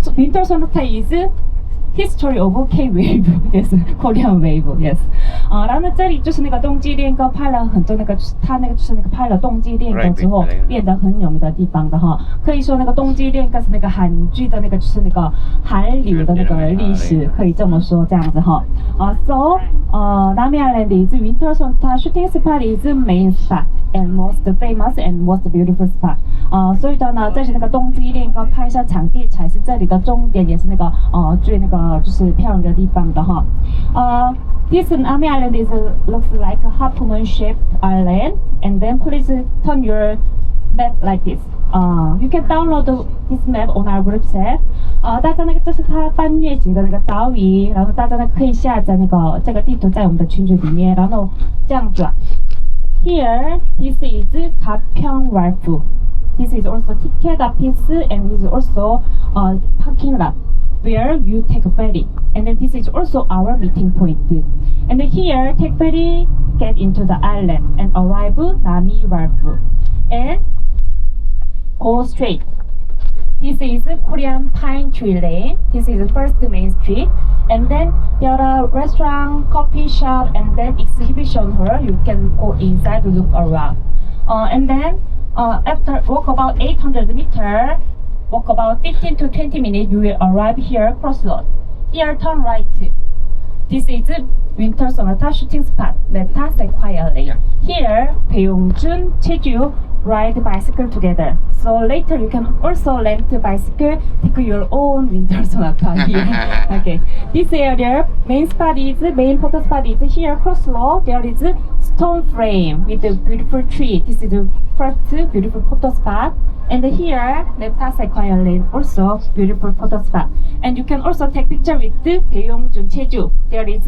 So Winter Sonata is history of K-wave, yes, Korean wave, yes. 然后呢，这里就是那个冬季恋歌拍了很多那个，他那个就是那个拍了冬季恋歌之后变得很有名的地方的哈。可以说那个冬季恋歌是那个韩剧的那个就是那个韩流的那个历史，可以这么说这样子哈。So, Nami Island is Winter Sonata shooting spot is main spot and most famous and most beautiful spot. 所以的呢，这是那个冬季恋歌拍摄场地才是这里的终点，也是那个最那个就是漂亮的地方的哈。This Nami Island is looks like a half-moon-shaped island, and then please turn your map like this. You can download this map on our group chat. 大家那个这是它半月形的那个岛屿，然后大家呢可以下载那个这个地图在我们的群组里面，然后这样子。Here, this is Gapyeong-Wharf. This is also ticket office and is also parking lot where you take a ferry. And then this is also our meeting point. And then here, take ferry, get into the island and arrive Nami Wharf. And go straight. This is Korean Pine Tree Lane. This is the first main street. And then there are restaurant, coffee shop, and then exhibition hall. You can go inside to look around. And then after walk about 800 meters, walk about 15 to 20 minutes, you will arrive here, crossroad. Here, turn right. This is Winter Sonata shooting spot. Let us say quietly. Here, Bae Yong-jun, Cheju ride bicycle together. So later you can also rent a bicycle, take your own Winter Sonata here. Okay. This area, main photo spot is here, crossroad. There is a stone frame with a beautiful tree. This is the first beautiful photo spot. And here, let us say quietly, also beautiful photo spot. And you can also take picture with Bae Yong-jun, Cheju. There is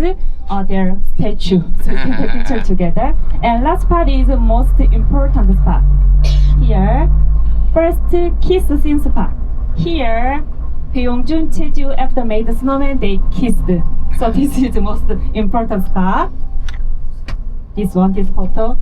their statue, so you can take picture together. And last part is the most important spot. Here, first kiss scene spot. Here, Bae Yong-jun, Cheju, after made the snowman, they kissed. So this is the most important spot. This one, this photo.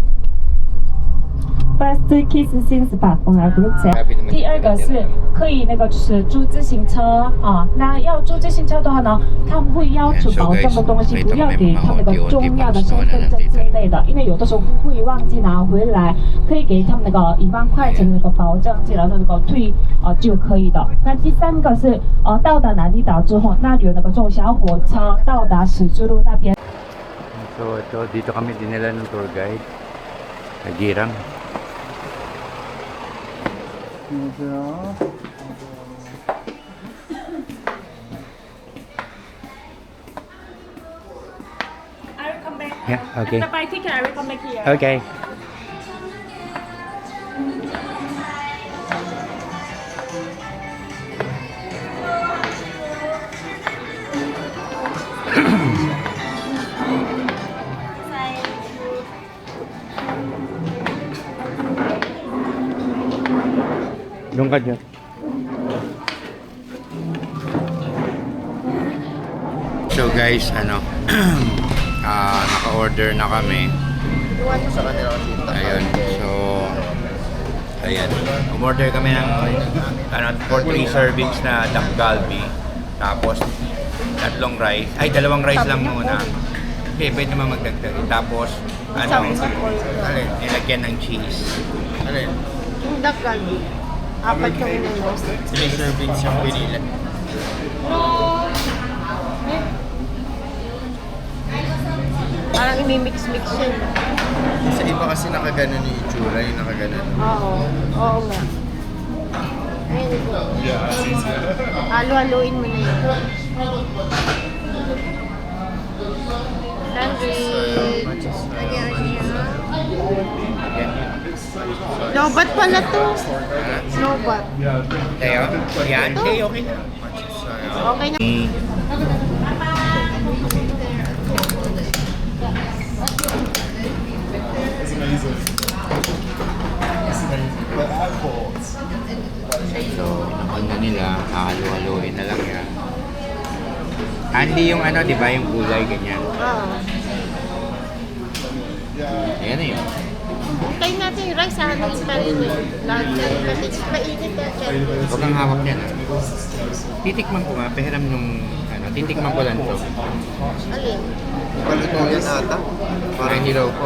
First kiss scene spot on our group chat. 第二个是可以那个就是租自行车啊，那要租自行车的话呢，他们会要求保证的东西不要给他们那个重要的身份证之类的，因为有的时候会忘记拿回来，可以给他们那个1万块钱的那个保证金，然后那个退就可以的。那第三个是到达南泥岛之后，那里有那个坐小火车到达史之路那边。 So ito, dito kami dinala ng tour guide. Nagirang. I will come back. Yeah, okay. After buy ticket, I will come back here. Okay. Doon ka dyan. So guys, naka-order na kami. Sa kanila kasi. Ayun. So, ayan. Umorder kami ng for 3 servings na Dak Galbi. Tapos, dalawang rice lang muna. Okay, pwede naman magdagdag. Tapos, Alin? nilagyan ng cheese. Alin? Yung dakal. Apat yung inano. 3 servings yung pinili. Parang imimix-mix yun. Sa iba kasi nakaganon yung itsura, yung nakaganon. Oo. Oo nga. Ayun ito. Halo-haloin mo na yun. Sandwich. Lobat pala to. Lobat. Tayo? Yan? Okay, okay na. Okay na. So, ano nila, halo-haloin na lang yan. Hindi yung di ba, yung gulay, ganyan. Oo. Ayan na yun. Tayo natin yung rice, haloin pa rin yun. Lahat yan. Kasi mainit na dyan. Huwag kang hawak niyan. Titikman ko nga, pahiram nung, titikman ko lang to. Alin? Paluto yan ata. Parang nilaw ko.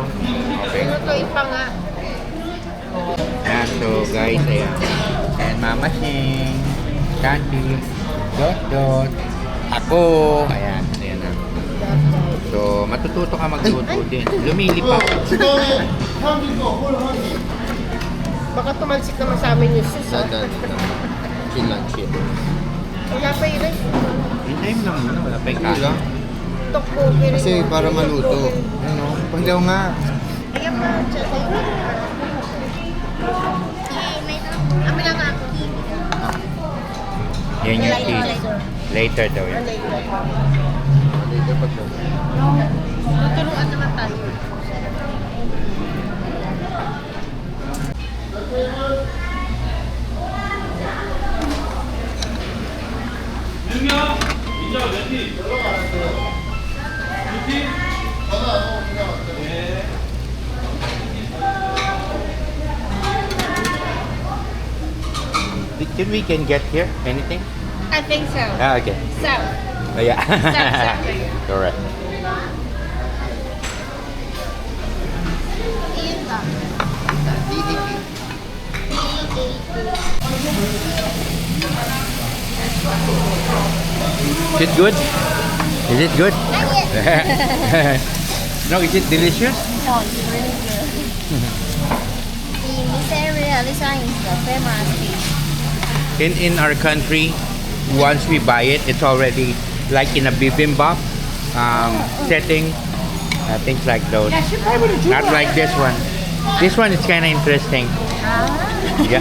Okay. Lutuin pa nga. Ayan, so guys, ayan. And Mama Shing, Shanti, Dot, ako. Ayan, ayan na. So, matututo ka magluto din. Lumilipad. Baka tumalsik naman sa amin yung sus. Dandan. Chill lang, chill. Wala pa yung rice. Hintayin mo lang muna, wala pa yung Hindi kaso. lang. Tokboki rin. Kasi para maluto. Ano? Pagdaw nga. Ayan pa, chat. Amin lang ako. Yan yung cheese. Later daw yan. Dito pagdaw. Tuturuan naman tayo. Can we get here? Anything? I think so. Okay. So, Oh, yeah. South. Correct. iyon ba? DDP. Is it good? Is it good? No, is it delicious? No, it's really good. In this area, this one is the famous dish. In our country, once we buy it, it's already like in a bibimbap setting, things like those. Not like this one. This one is kind of interesting. Yeah.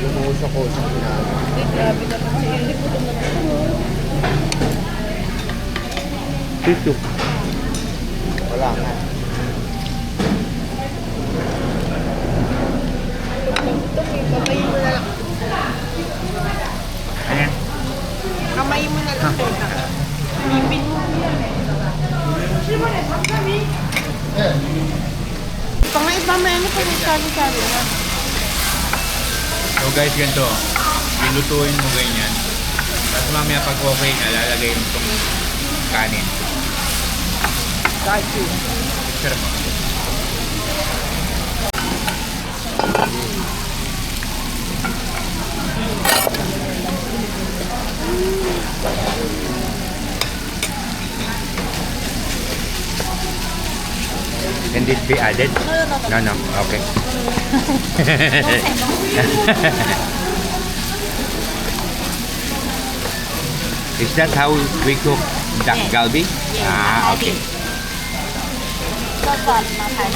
Lumuusok ko sa pinalo. Tutu. Wala nga. Kamay mo na lang. Ayan. Kamay mo na lang. Bibin mo. Pangay ba may ano pa yung sari-sari na? So guys, ganito. Nilutuin mo ganyan. Tapos mamaya pag okay na, lalagay mo itong kanin. Picture mo. Can this be added? No, no. Okay. Is that how we cook dak galbi? Ah, okay. So, mga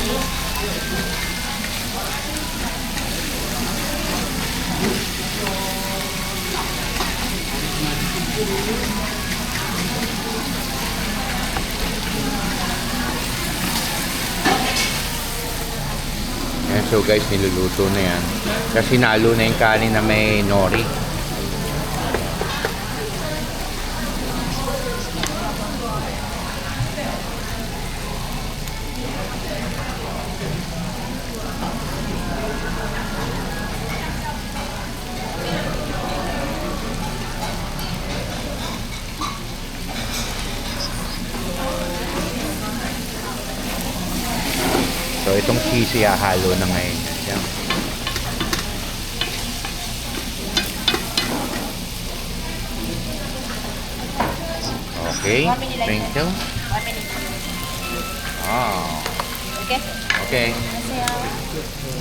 Yes. So guys, niluluto na yan. Kasi nalo na yung kanin na may nori. So itong cheesy halo na ngayon. Yan. Okay, thank you. Oh. Okay. Okay.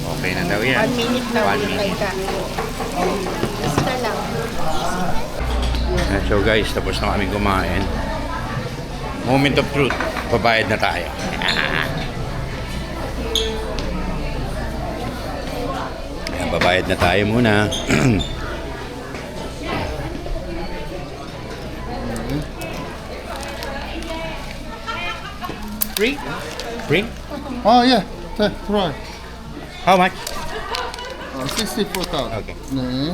Okay na daw yan. 1 minute daw. 1 minute. Basta lang. So guys, tapos na kami kumain. Moment of truth. Babayad na tayo. Ayan, babayad na tayo muna. Free? Free? Oh, yeah. Try. How much? 64,000. Okay. 네.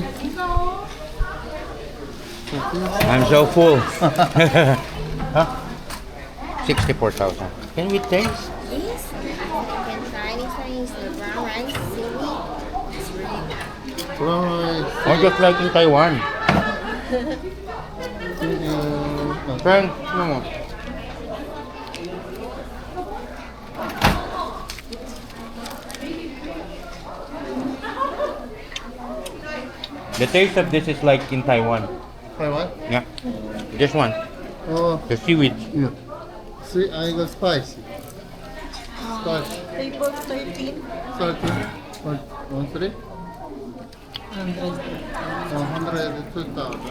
I'm so full. Huh? 64,000. Can we taste? Yes. You can try this one. Is the brown rice seaweed. It's really good. Right. Oh, just like in Taiwan. Friend, no. The taste of this is like in Taiwan. Taiwan? Yeah. This one, Oh, the seaweed. yeah. See, I got spicy. Spicy. Table 13. 13. 1, 3? 102,000.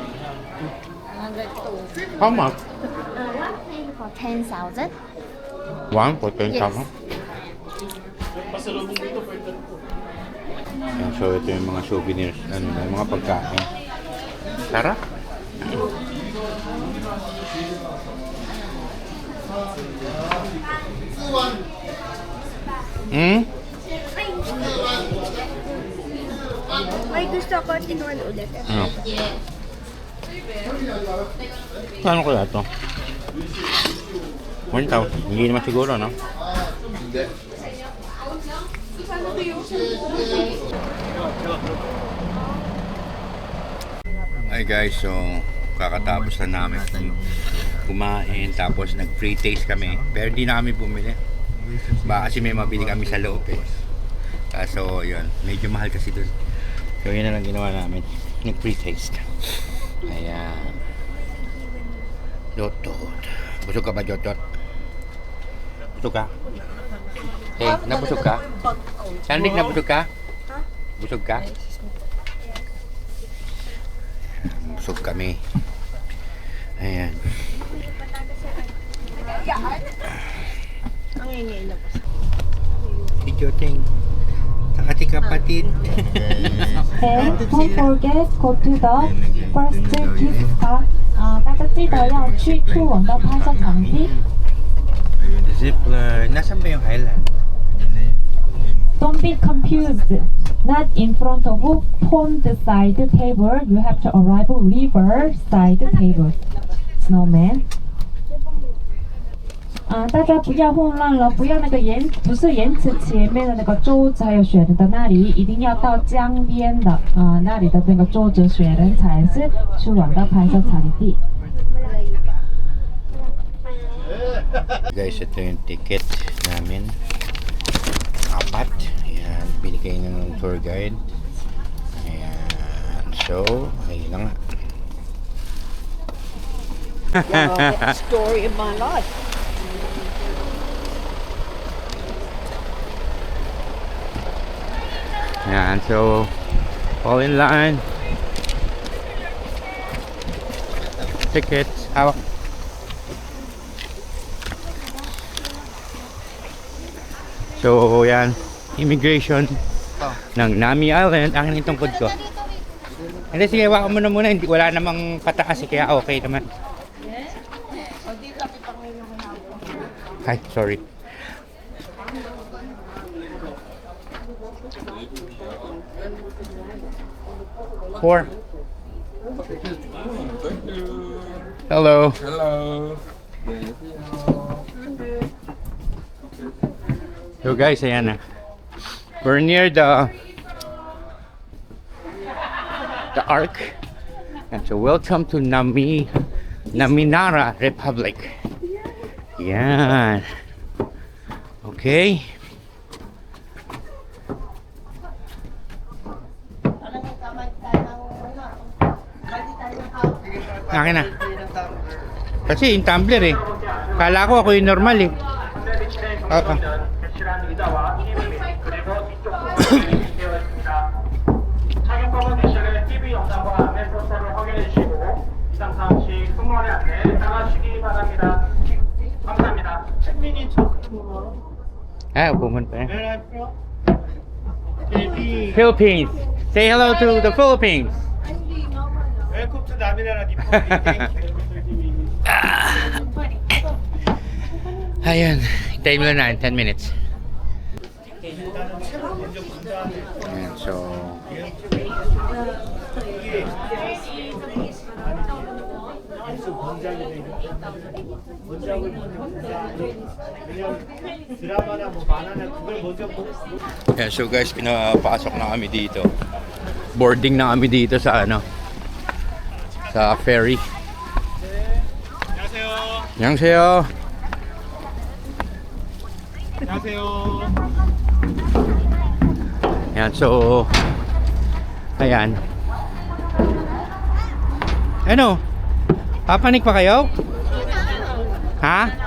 102. How much? One for 10,000. One for 10,000. Yan, so ito yung mga souvenirs, ano na, yung mga pagkain. Sarap. Hmm? May gusto ko tinuan ulit. Ano? Ano kaya ito? 1,000. Hindi naman siguro, no? Hi guys, so kakatapos na namin kumain, tapos nag-free taste kami, pero hindi na kami bumili. Baka kasi may mabili kami sa loob eh. Kaso yun, medyo mahal kasi dun. So yun na lang ginawa namin, nag-free taste. Ayan. Jotot. Busog ka ba, Jotot? Busog ka? Eh, nabusog ka? Sandik, nabusog ka? Busog ka? Busog kami. Ayan. Ang ingay na po. Si Joting. Saka si kapatid. And don't forget go to the first gift card. 大家记得要去往的拍摄场地。 Zipline. Nasaan ba yung Highland? Don't be confused. Not in front of pond side table. You have to arrive river side table. Snowman. 大家不要混乱了，不要那个不是岩池前面的那个桌子还有雪人的那里，一定要到江边的那里的那个桌子雪人才是去往到拍摄场地。 Guys, ito yung ticket namin. 4. Ayan, binigay na ng tour guide. Ayan. So, ayun na nga. Story of my life. Ayan, so, all in line. Tickets, hawak. So, yan, immigration ng Nami Island. Ang tungkod ko. Hindi, sige, hawakan mo na muna. Wala namang pataas, kaya okay naman. Hi, sorry. 4. Hello. So guys, ayan na. We're near the Ark. And so welcome to Naminara Republic. Yan. Okay. Akin na. Kasi yung tumbler eh. Kala ko ako yung normal eh. 착용법은 대신에 TV 영상과 안내 포스터를 확인해 주시고 이상 사항 시 승무원의 안내 따라주시기 바랍니다. 감사합니다. 책민이 첫 번호. Ah, pumunta eh. Where I'm from? Philippines. Philippines. Say hello to the Philippines. Welcome to Naminara Republic. Thank you. Ayun. Hintayin mo lang na 10 minutes. Ayan, so... 드라마나 뭐 만화나 그걸 먼저 보고 Yeah, so guys, pinapasok na kami dito. Boarding na kami dito sa ano, sa ferry. 안녕하세요. 안녕하세요. Ayan, so ayan. Ano? Papanik pa kayo? Ha?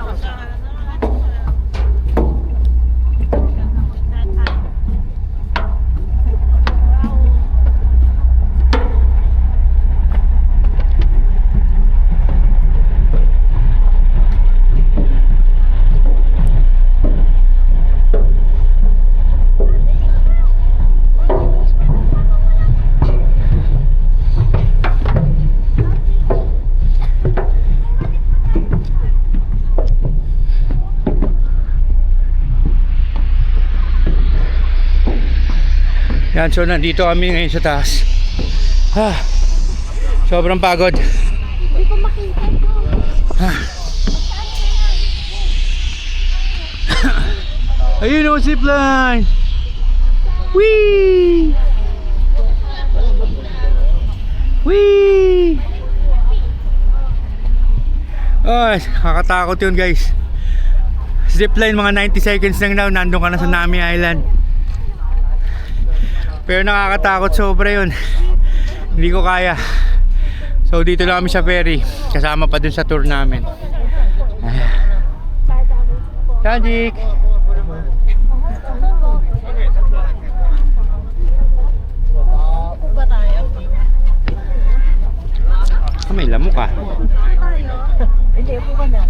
Yan, so nandito kami ngayon sa taas. Sobrang pagod. Hindi ko makita ito. Ayun o, zipline! Whee! Whee! Ay, kakatakot yun guys. Zipline, mga 90 seconds lang daw, nandun ka na sa Nami Island. Pero nakakatakot sobra yun. Hindi ko kaya. So dito lang kami sa ferry. Kasama pa dun sa tour namin. Tajik! May lamok ah. Hindi, upo ka na.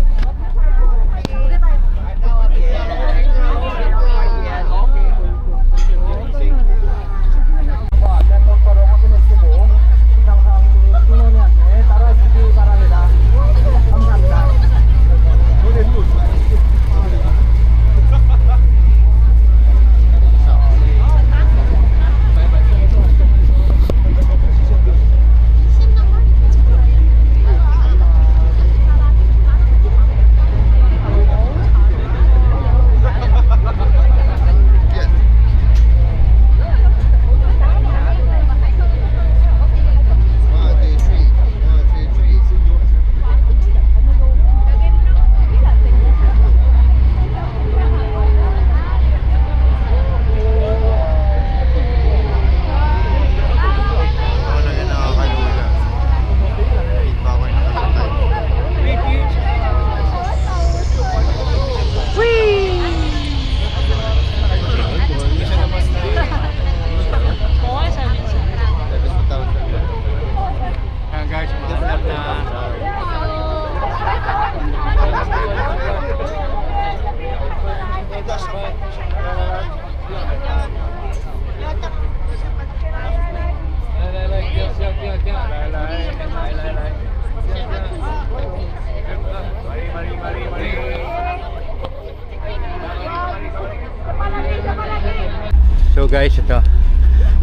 So guys, ito.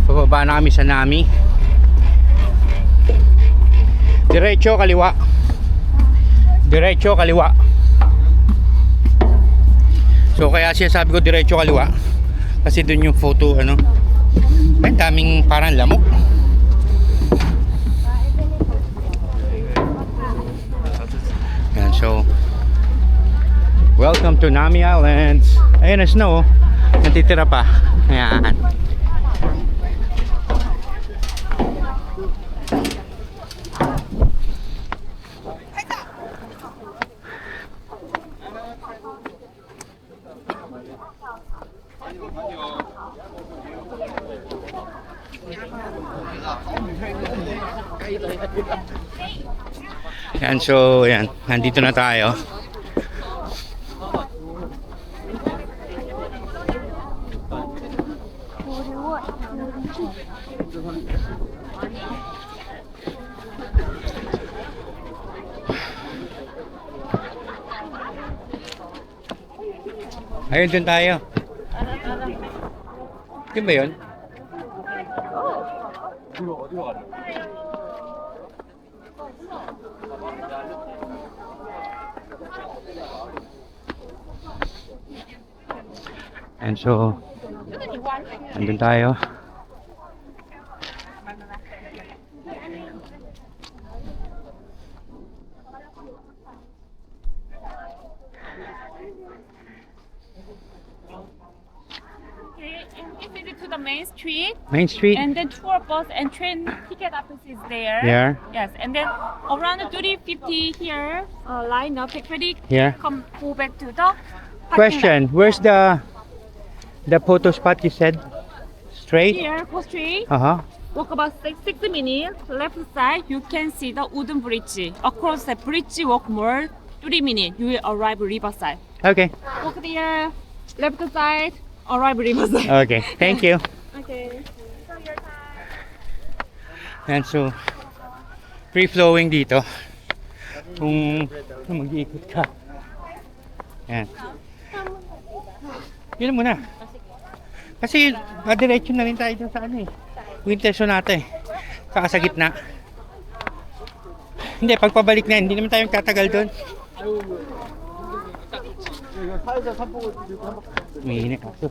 Pababa na kami sa Nami. Diretso kaliwa. Diretso kaliwa. So kaya sinasabi ko diretso kaliwa kasi dun yung photo ano. Ay, daming parang lamok. Yan, so welcome to Nami Islands. Ayun na snow. Natitira pa. Ayan. Yan, so yan, nandito na tayo. Ayun, dun tayo. Yun ba yun? And so, andun tayo. Okay, and if you go to the main street, Main Street. and then tour bus and train ticket office is there. There. Yes, and then around 30-50 here, line up, take ready, Here. come go back to the parking Question, lot. where's the photo spot you said? Straight? Here, go straight, Uh-huh. walk about 6 minutes, left side, you can see the wooden bridge. Across the bridge, walk more, 3 minutes, you will arrive riverside. Okay. Walk there, left side, arrive riverside. Okay. Thank you. Okay. And so, free-flowing dito. Kung mag-iikot ka. Yan. Yun muna. Kasi, diretso na rin tayo dun sa ano eh. Winter Sonata eh. Saka sa gitna. Hindi, pagpabalik na, hindi naman tayo tatagal dun. Umihinit ako.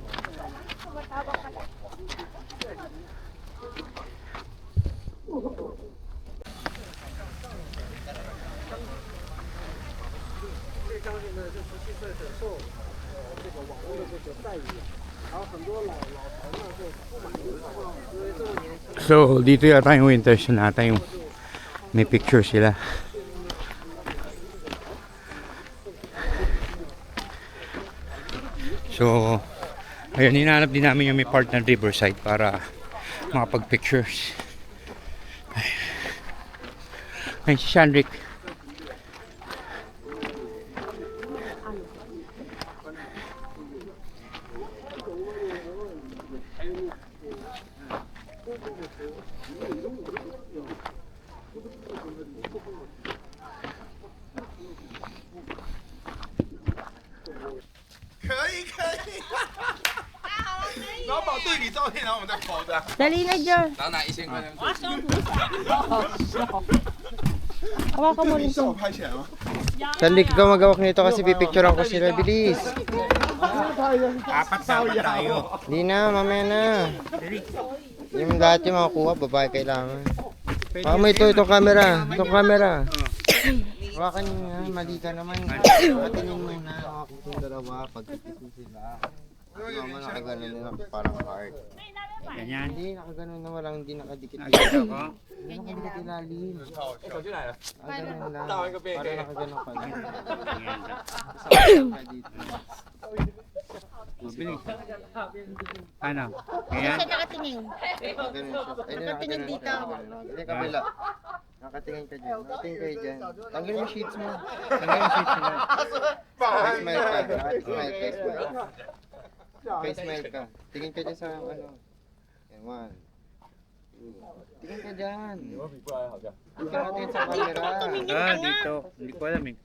So, dito yata yung Winter Sonata, yung may picture sila. So, ayun, hinahanap din namin yung may part ng Riverside para makapag-pictures. Ayun si Shanrick. Dali na dyan. Hawakan mo rin ito. Salik ka magawak nito kasi pipicturean ko sila. Bilis. Apat tayo. Di na, mamaya na. Yung dati makukuha, babae kailangan. Baka mo itong camera. Itong camera. Hawakan nyo nga, mali ka naman. Patingin mo na, hawakan itong dalawa. Pagtipisin sila. Mama nakaganon na parang heart. Ganyan. Hindi, nakaganon na walang hindi nakadikit. Agad ako. Hindi nakadikit ilalim. Ganun lang. Parang nakaganon ka lang. Bilis. Ano? Ganyan? Saan nakatingin? Ganun siya. Ay, Nakatingin dito. Hindi, kabila. Nakatingin ka dyan. Nakatingin kayo dyan. Tanggalin mo sheets mo. Tanggalin mo sheets mo. Smile ka. Smile ka. Smile ka. Tingin ka dyan sa ano. Yan, 1, 2. Tingin ka dyan. Tingin ka natin sa camera. Dito. Hindi ko alam eh.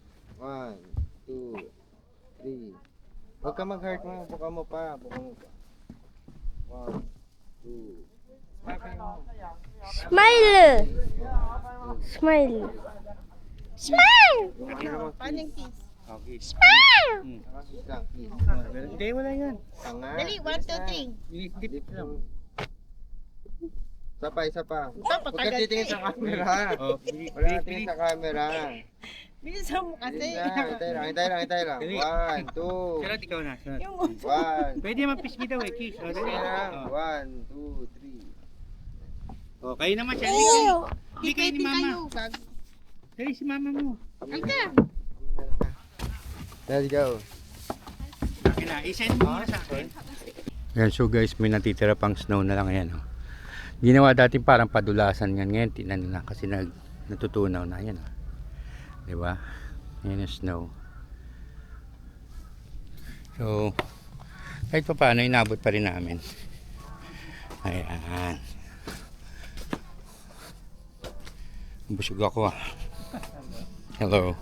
1, 2, 3. Huwag ka mag-heart mo. Buka mo pa. Buka mo pa. 1, 2. Smile kayo. Smile! Smile. Smile! Paano yung kiss? Okay. Smile! Hindi, wala yan. Dali, 1, 2, 3. Dip lang. Isa pa, isa pa. Ito, Huwag ka patagal titingin ka sa camera. Wala ka tingin sa camera. Bilisan mo kasi. Hintay lang. 1, 2. Sunod, ikaw na. Sunod. 1. Pwede mapisgi daw eh, kiss. O, dali. O. 1, 2, 3. O, kayo naman siya. Hindi kayo ni mama. Dali si mama mo. Let's go. Akin na, isend mo muna sa akin. Ayan, so guys, may natitira pang snow na lang. Ayan, oh. Ginawa dati parang padulasan nga. Ngayon, tinan na kasi natutunaw na. Ayan, oh. Diba? Ayan yung snow. So, kahit pa paano, inabot pa rin namin. Ayan. Busog ako, ah. Hello.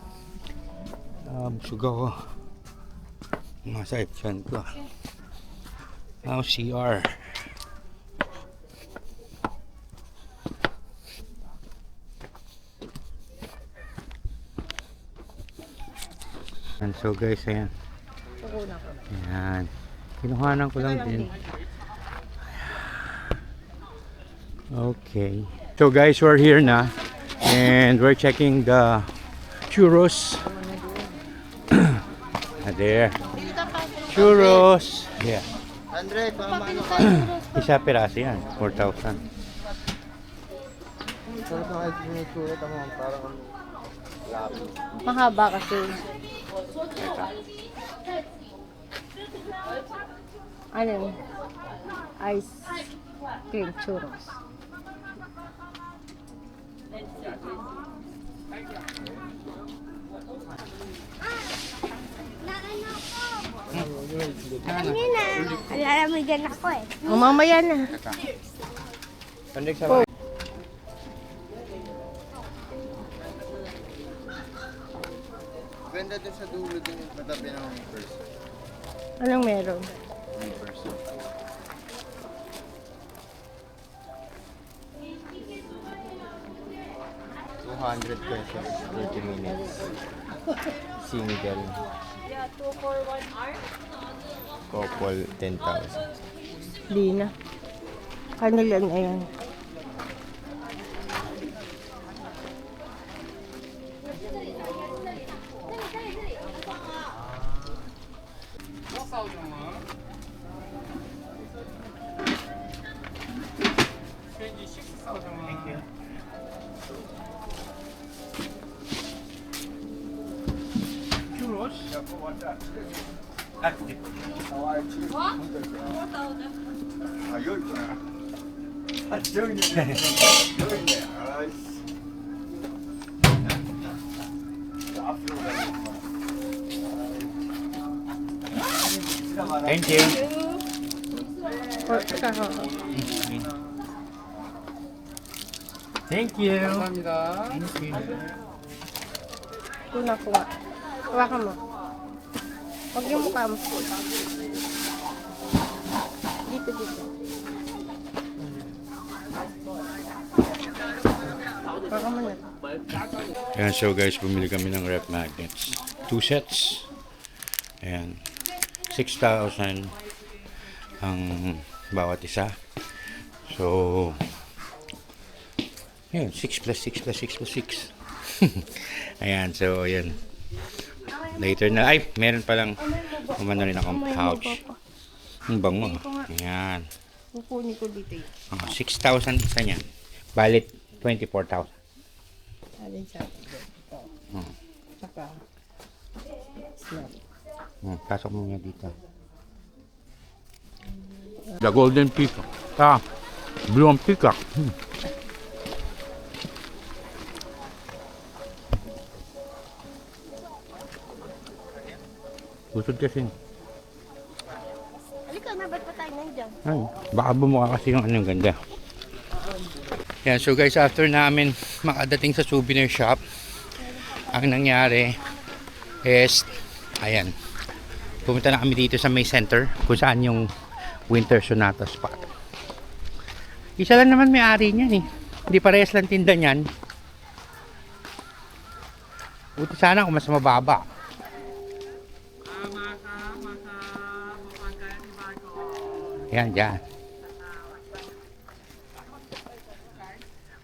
Busog ako. Masayip siyan ko. CR. And so guys, ayan. Ayan. Kinuhanan ko lang din. Okay. So guys, we're here na. And we're checking the churros. There. Churros. Yeah. Andre, pamano ka? Isa piraso yan. 4,000. Sarap ng ice cream yung churro. Tama, parang ano. Labi. Mahaba kasi. Ano yun? Ice cream churros. Ano na? Alalamugan ako eh. O, mamaya na. Andre, sa Ganda din sa dulo din yung patabi ng first. Anong meron? May first. $200 pesos, 30 minutes. Single. Couple, 10,000. Di na. Kanila na yan. Thank you. Thank you. Tuna ko nga. Hawakan mo. Huwag yung mukha mo. Dito. Hawakan mo na. Ayan, so guys, bumili kami ng rep magnets. 2 sets. Ayan. 6,000 ang bawat isa. So, ayan, 6 plus 6 plus 6 plus 6. Ayan, so, ayan. Later na, ay, meron palang umano rin akong pouch. Ang bango. Ayan. Kukunin ko dito yun. 6,000 isa niyan. Balit 24,000. Alin sa atin. Ito. Saka. Snap. Pasok mo nga dito. The golden peacock. Blue and peacock. Busog kasi. Halika na, ba't pa tayo nandiyan? Ay, baka bumukha kasi yung anong ganda. Yan, so guys, after namin makadating sa souvenir shop, ang nangyari is, ayan, pumunta na kami dito sa May Center, kung saan yung Winter Sonata spot. Isa lang naman may-ari niyan eh. Hindi parehas lang tinda niyan. Buti sana kung mas mababa. Yan, dyan.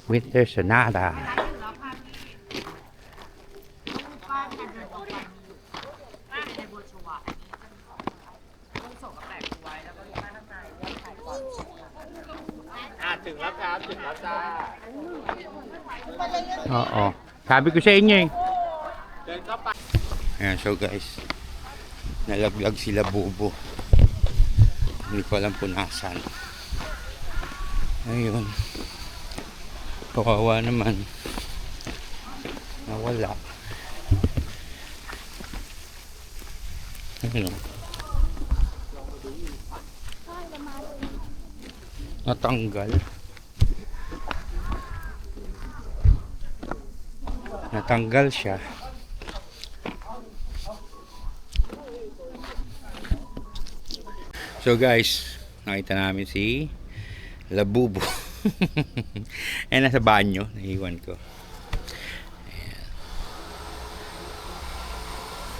Winter Sonata. Oo. Sabi ko sa inyo eh. Ayan, so guys. Nalaglag sila bubo. Hindi ko alam kung nasan. Ayun. Kawawa naman. Nawala. Ayun. Natanggal. Natanggal siya. So guys, nakita namin si Labubo. Eh, nasa banyo. Naiwan ko. Ayan.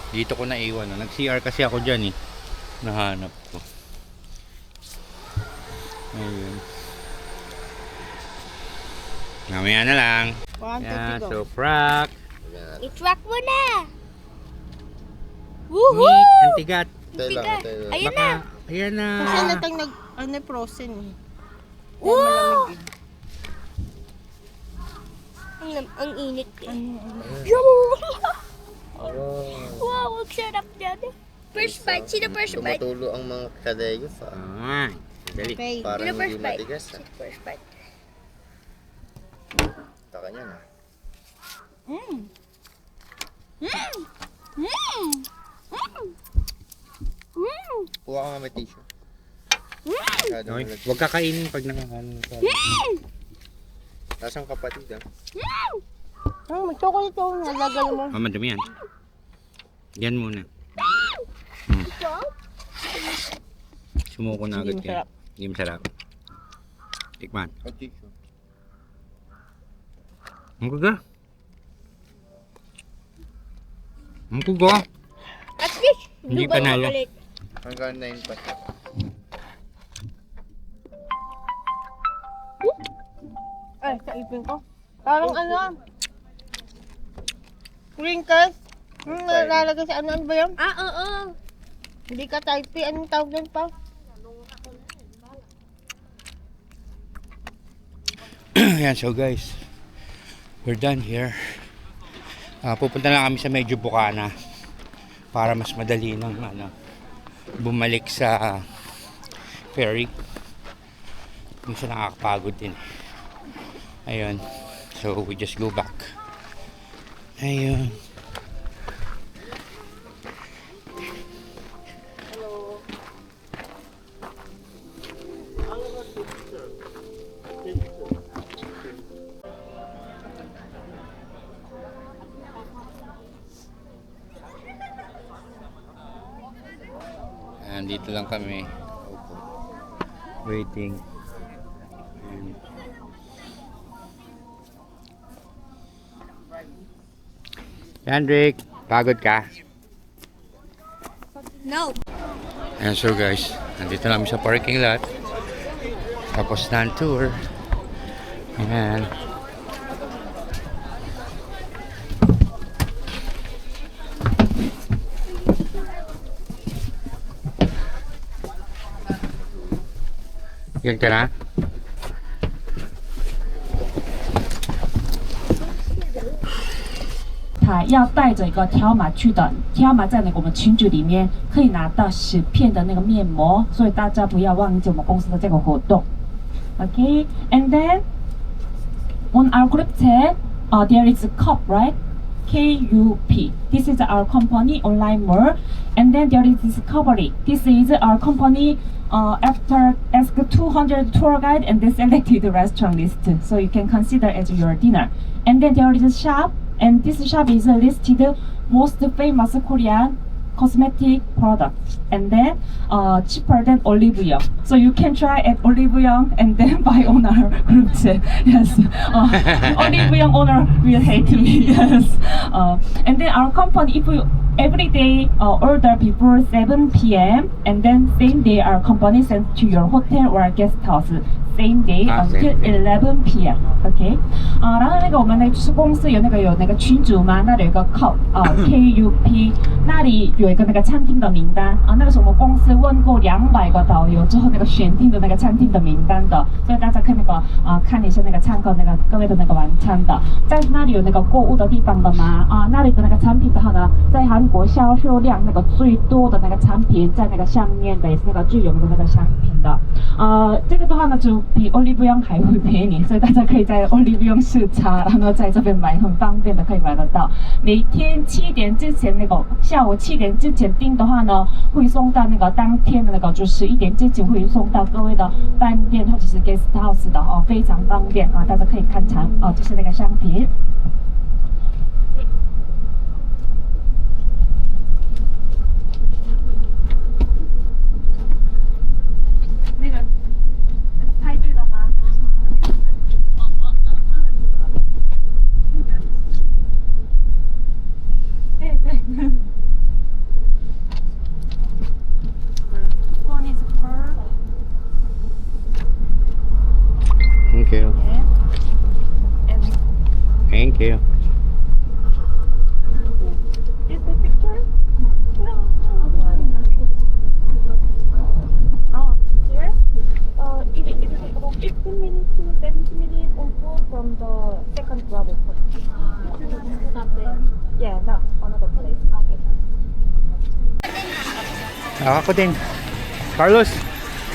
Dito ko naiwan. Nag-CR kasi ako dyan eh. Nahanap ko. Ayun. Mamaya na lang. Yan, so prank. I-track mo na! Ni Woohoo! Antigat. Tiga. Ayun Baka, na! ayan na. Kasi natang frozen eh. Wow! Ang init eh. Wow, ang sarap dyan. First bite. Sino first bite? Tumutulo ang mga kadayos. Ah, dali. Parang Sino hindi first bite? matigas. First bite. Taka niya na. Kuha ka nga may tissue. Okay. Huwag kakainin pag nakakain ka. Nasaan kapatid ah? Mag-chocolate yung nalagay mo. Oh, madumi yan. Yan muna. Sumuko na agad Hindi yan. masarap. Hindi masarap. Tikman. May tissue. Ang kuga. Ang kuga. At least, Hindi dubai panalo. chocolate. Hanggang 9 pa siya. Ay, sa ipin ko. Parang ano, wrinkles. Nalalagay sa ano ba yun? Oo. Hindi ka type A. Anong tawag nun pa? Yan, so guys. We're done here. Pupunta lang kami sa medyo Bukana para mas madali ng bumalik sa ferry. Minsan nakakapagod din. Ayun. So we just go back. Ayun. Dito lang kami waiting. Hendrik, pagod ka? No. And so guys, nandito namin sa parking lot. Tapos na ang tour. Ayan. Yan ka na?他要带着一个条码去的，条码在那个我们群组里面可以拿到10片的那个面膜，所以大家不要忘记我们公司的这个活动。Okay, and then on our group chat, there is a cup, right? KUP. This is our company online mall, and then there is Discovery. This is our company. After ask 200 tour guide and they selected the restaurant list, so you can consider as your dinner. And then there is a shop, and this shop is listed most famous Korean cosmetic products, and then cheaper than olive oil. So you can try at olive oil and then buy on our group chat. Yes, olive oil owner will hate me. Yes, and then our company, if you every day order before 7 p.m. and then same day our company sends to your hotel or guest house. Same day until same day. 11 p.m. OK，然后那个我们的就是公司有那个群组嘛，那里有一个 code KUP， 那里有一个那个餐厅的名单啊，那个是我们公司问过200个导游之后那个选定的那个餐厅的名单的，所以大家可以那个看一下那个参考那个各位的那个晚餐的，在那里有那个购物的地方的嘛啊，那里的那个产品的话呢，在韩国销售量那个最多的那个产品在那个上面的也是那个最有名的那个商品的，这个的话呢就比 olive oil 还会便宜，所以大家可以在 olive oil 试茶，然后在这边买，很方便的可以买得到。每天7点之前那个下午7点之前订的话呢，会送到那个当天的那个就11点之前会送到各位的饭店或者是 guest house 的哦，非常方便啊，大家可以看尝哦，就是那个商品。那个排队的吗？对对。One is pearl. Thank you. And Thank you. is the picture? No. Oh, here? It is about 15 minutes to 70 minutes on foot from the second travel point. Yeah, no, another place. Okay. Ako din. Carlos,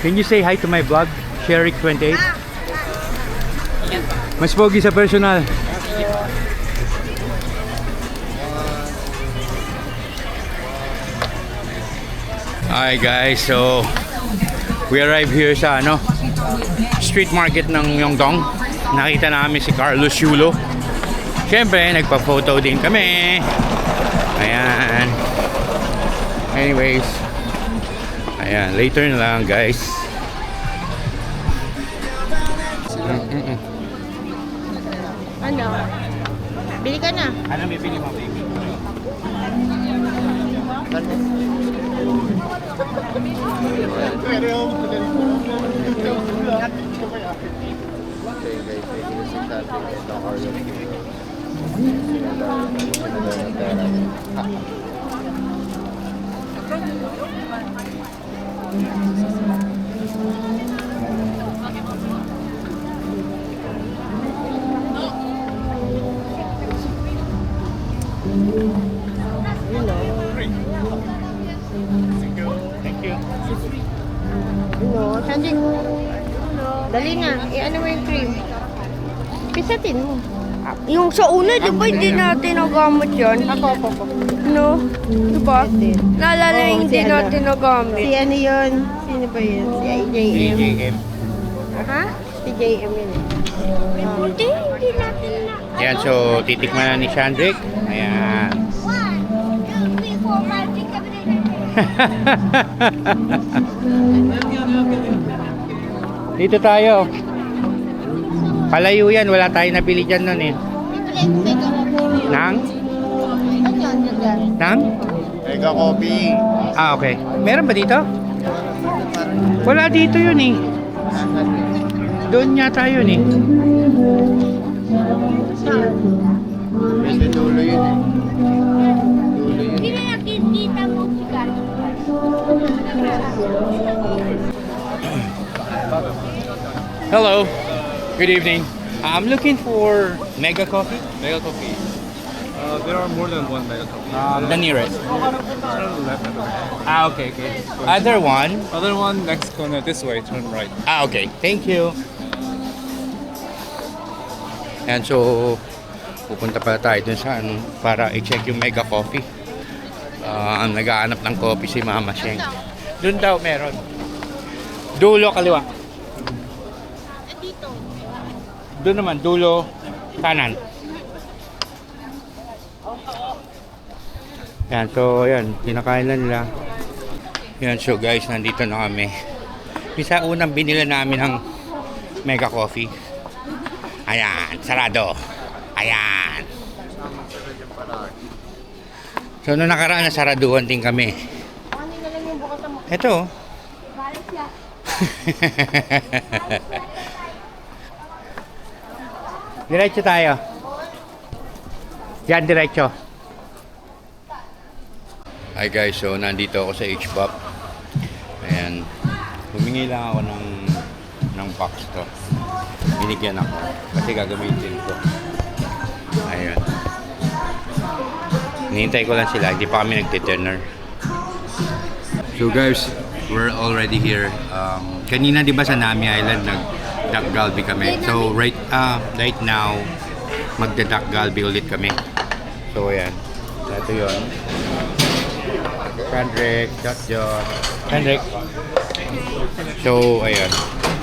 can you say hi to my vlog? Sherrick 28. Mas pogi sa personal. Hi guys, so we arrived here sa street market ng Myeongdong. Nakita namin si Carlos Yulo. Siyempre, nagpa-photo din kami. Ayan. Anyways, ayan, later na lang guys. Ano? Bili ka na. Ano may pili mo, baby? Thank you. Ano? Sanding. Dali na. Ano mo yung cream? Pisatin mo. Yung sa una, di ba hindi natin nagamit yan? Ako. No? Di ba? Naalala yung hindi natin Si nagamit. ano yun? Sino ba yun? Si JM. JM. Ha? Si JM yun eh. Hindi, hindi natin na. Ayan, so titikman na ni Shandrick. Ayan. 1, 2, 3, 4, 5, 6, 7, 8, 9. Dito tayo. Palayo yan, wala tayong nabili dyan nun eh. Nang? Nang? Mega coffee. Ah, okay. Meron ba dito? Wala dito yun eh. Doon yata yun eh. Medyo dulo yun eh. Dulo yun. Hindi na nakikita mo si Carlos. Hello. Good evening. I'm looking for mega coffee. Mega coffee. There are more than one mega coffee. The nearest. Turn left. Ah, okay, okay. Other one. Other one next corner this way. Turn right. Ah, okay. Thank you. Yan, so pupunta pala tayo dun sa para i-check yung mega coffee. Ang nag-aanap ng coffee si Mama Sheng. Dun daw meron. Dulo kaliwa. Doon naman, dulo kanan. Yan, so yan, kinakain na nila. Yan, so guys, nandito na kami. Yung sa unang binila namin ng Mega Coffee. Ayan, sarado. Ayan. So, nung nakaraan na saraduhan din kami. Ito. Diretso tayo. Diyan, diretso. Hi guys, so nandito ako sa HBOP. Ayan. Humingi lang ako ng box to. Binigyan ako kasi gagamitin ko. Ayun. Hinihintay ko lang sila, hindi pa kami nagte-dinner. So guys, we're already here. Kanina di ba sa Nami Island nag-duck galbi kami. So right now magda-duck galbi ulit kami. So ayan. Ito 'yon. Kendrick, Jot. Kendrick. So ayan.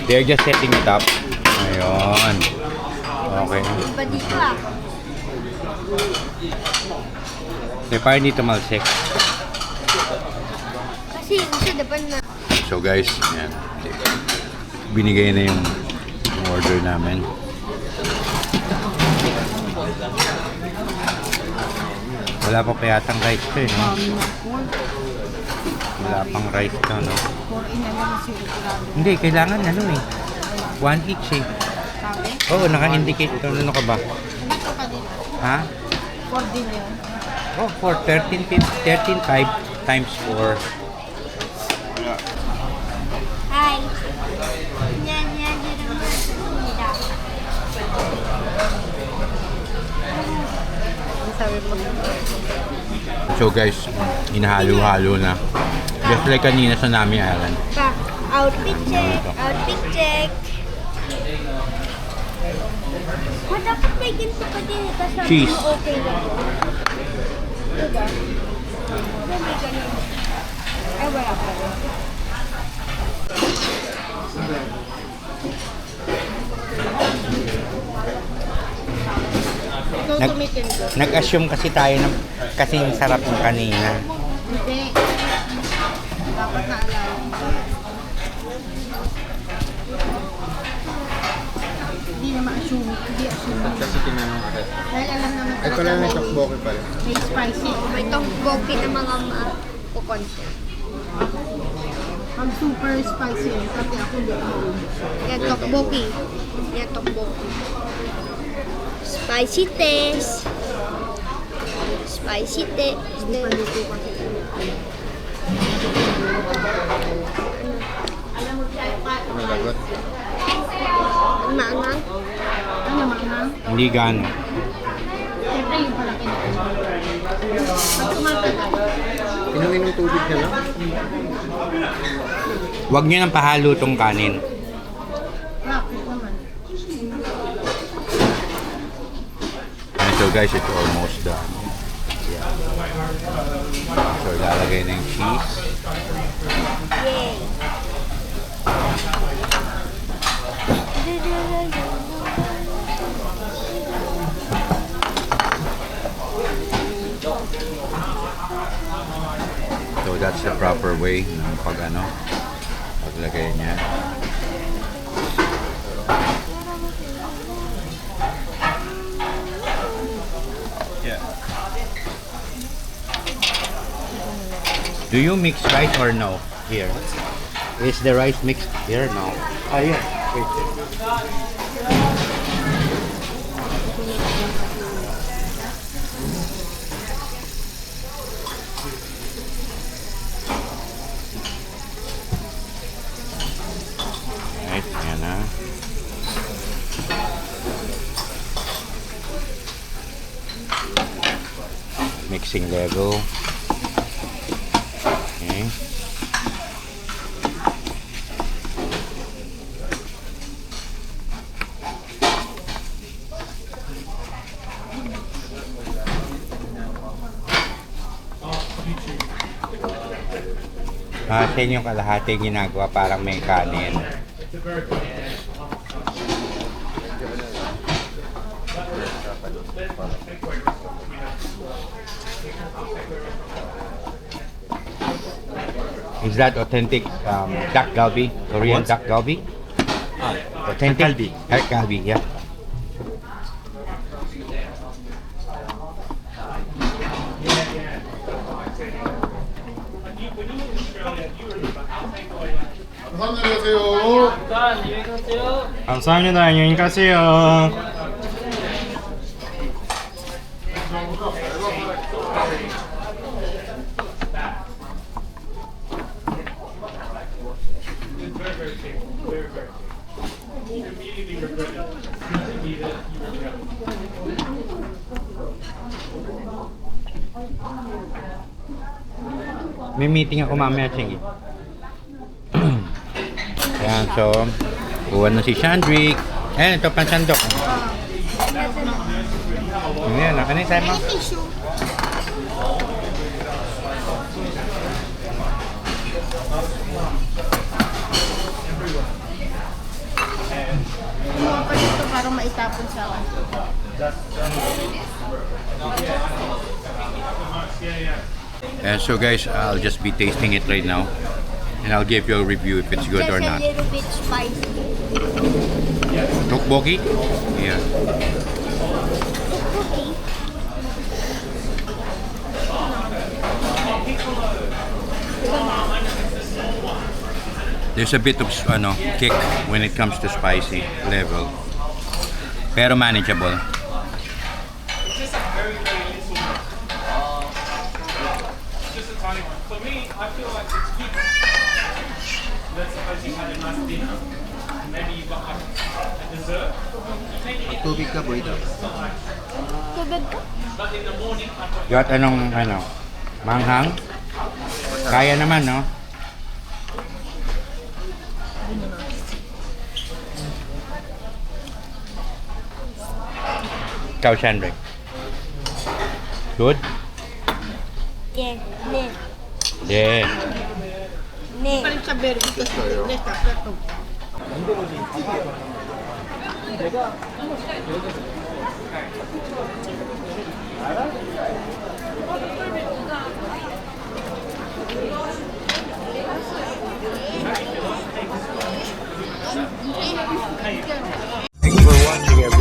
They're just setting it up. Ayun. Okay. Iba dito ah. May parang dito malsek. Kasi dapat na. So guys, ayan. Binigay na yung order namin. Wala pa yatang rice to eh, no? Wala pang rice to, no? Hindi, kailangan ano eh. 1 each eh. Oo, naka-indicate ito. Ano ka ba? Ha? 4 din yun. Oh, 13.5 times 4. Hi. Yan, yun ang mga. Sabi mo. So guys, inahalo-halo na. Just like kanina sa Nami Island. Pa, outfit check. Outfit check. Dapat may ginto pa din. Kasi Cheese. okay na. Diba? May ganun. Ay, wala pa rin. Nag-assume kasi tayo ng kasing sarap ng kanina. Hindi. Dapat naalala. Hindi na ma-assume. Hindi assume. Kasi tinanong ka. Dahil alam naman Ito lang may tokboki pala. may spicy. May tokboki na mga kukonte. Ang super spicy yun. Kasi ako hindi ako. Yan, tokboki. Yan, tokboki. Spicy taste. Spicy taste. Paluto kasi. Ano lagot? Ang maangang. Ano manghang? Hindi gaano. Siyempre yung pala Pag tumatagal. Inumin ng tubig na lang? Huwag nyo nang pahalo tong kanin. Bakit naman? And so guys, it's almost done. Yeah. So ilalagay na yung cheese. Yay. So that's the proper way ng paglagay niya. Yeah. Do you mix rice or no? Here. Is the rice mixed here? No. Ah, yeah. Wait. Right, yan na. Mixing level. Okay. Atin yung kalahati ginagawa parang may kanin. Is that authentic duck galbi? Korean duck galbi? Authentic? Galbi. Galbi, yeah. 안녕하세요. 감사합니다. 안녕히 가세요. May meeting ako mamaya, Ching. Ayan, so, kuha na si Shandrick. Ayan, ito pang sandok. Ayan, ano yung mo? Kumuha pa dito para maitapon sa akin. So guys, I'll just be tasting it right now. And I'll give you a review if it's good or not. Just a little bit spicy. Tteokbokki? Yeah. There's a bit of kick when it comes to spicy level. Pero manageable. For me, I feel like it's good. Let's suppose you had a nice dinner, and maybe you got like a dessert. Tubig ka, boy. Tubig ka? But in the morning, I thought Got anong manghang? Kaya naman, no? Ikaw, Shandrick. Good? Yeah. Ne. Yeah. Ne. Palit sa berry kasi nesta plato. Thanks for watching, everyone.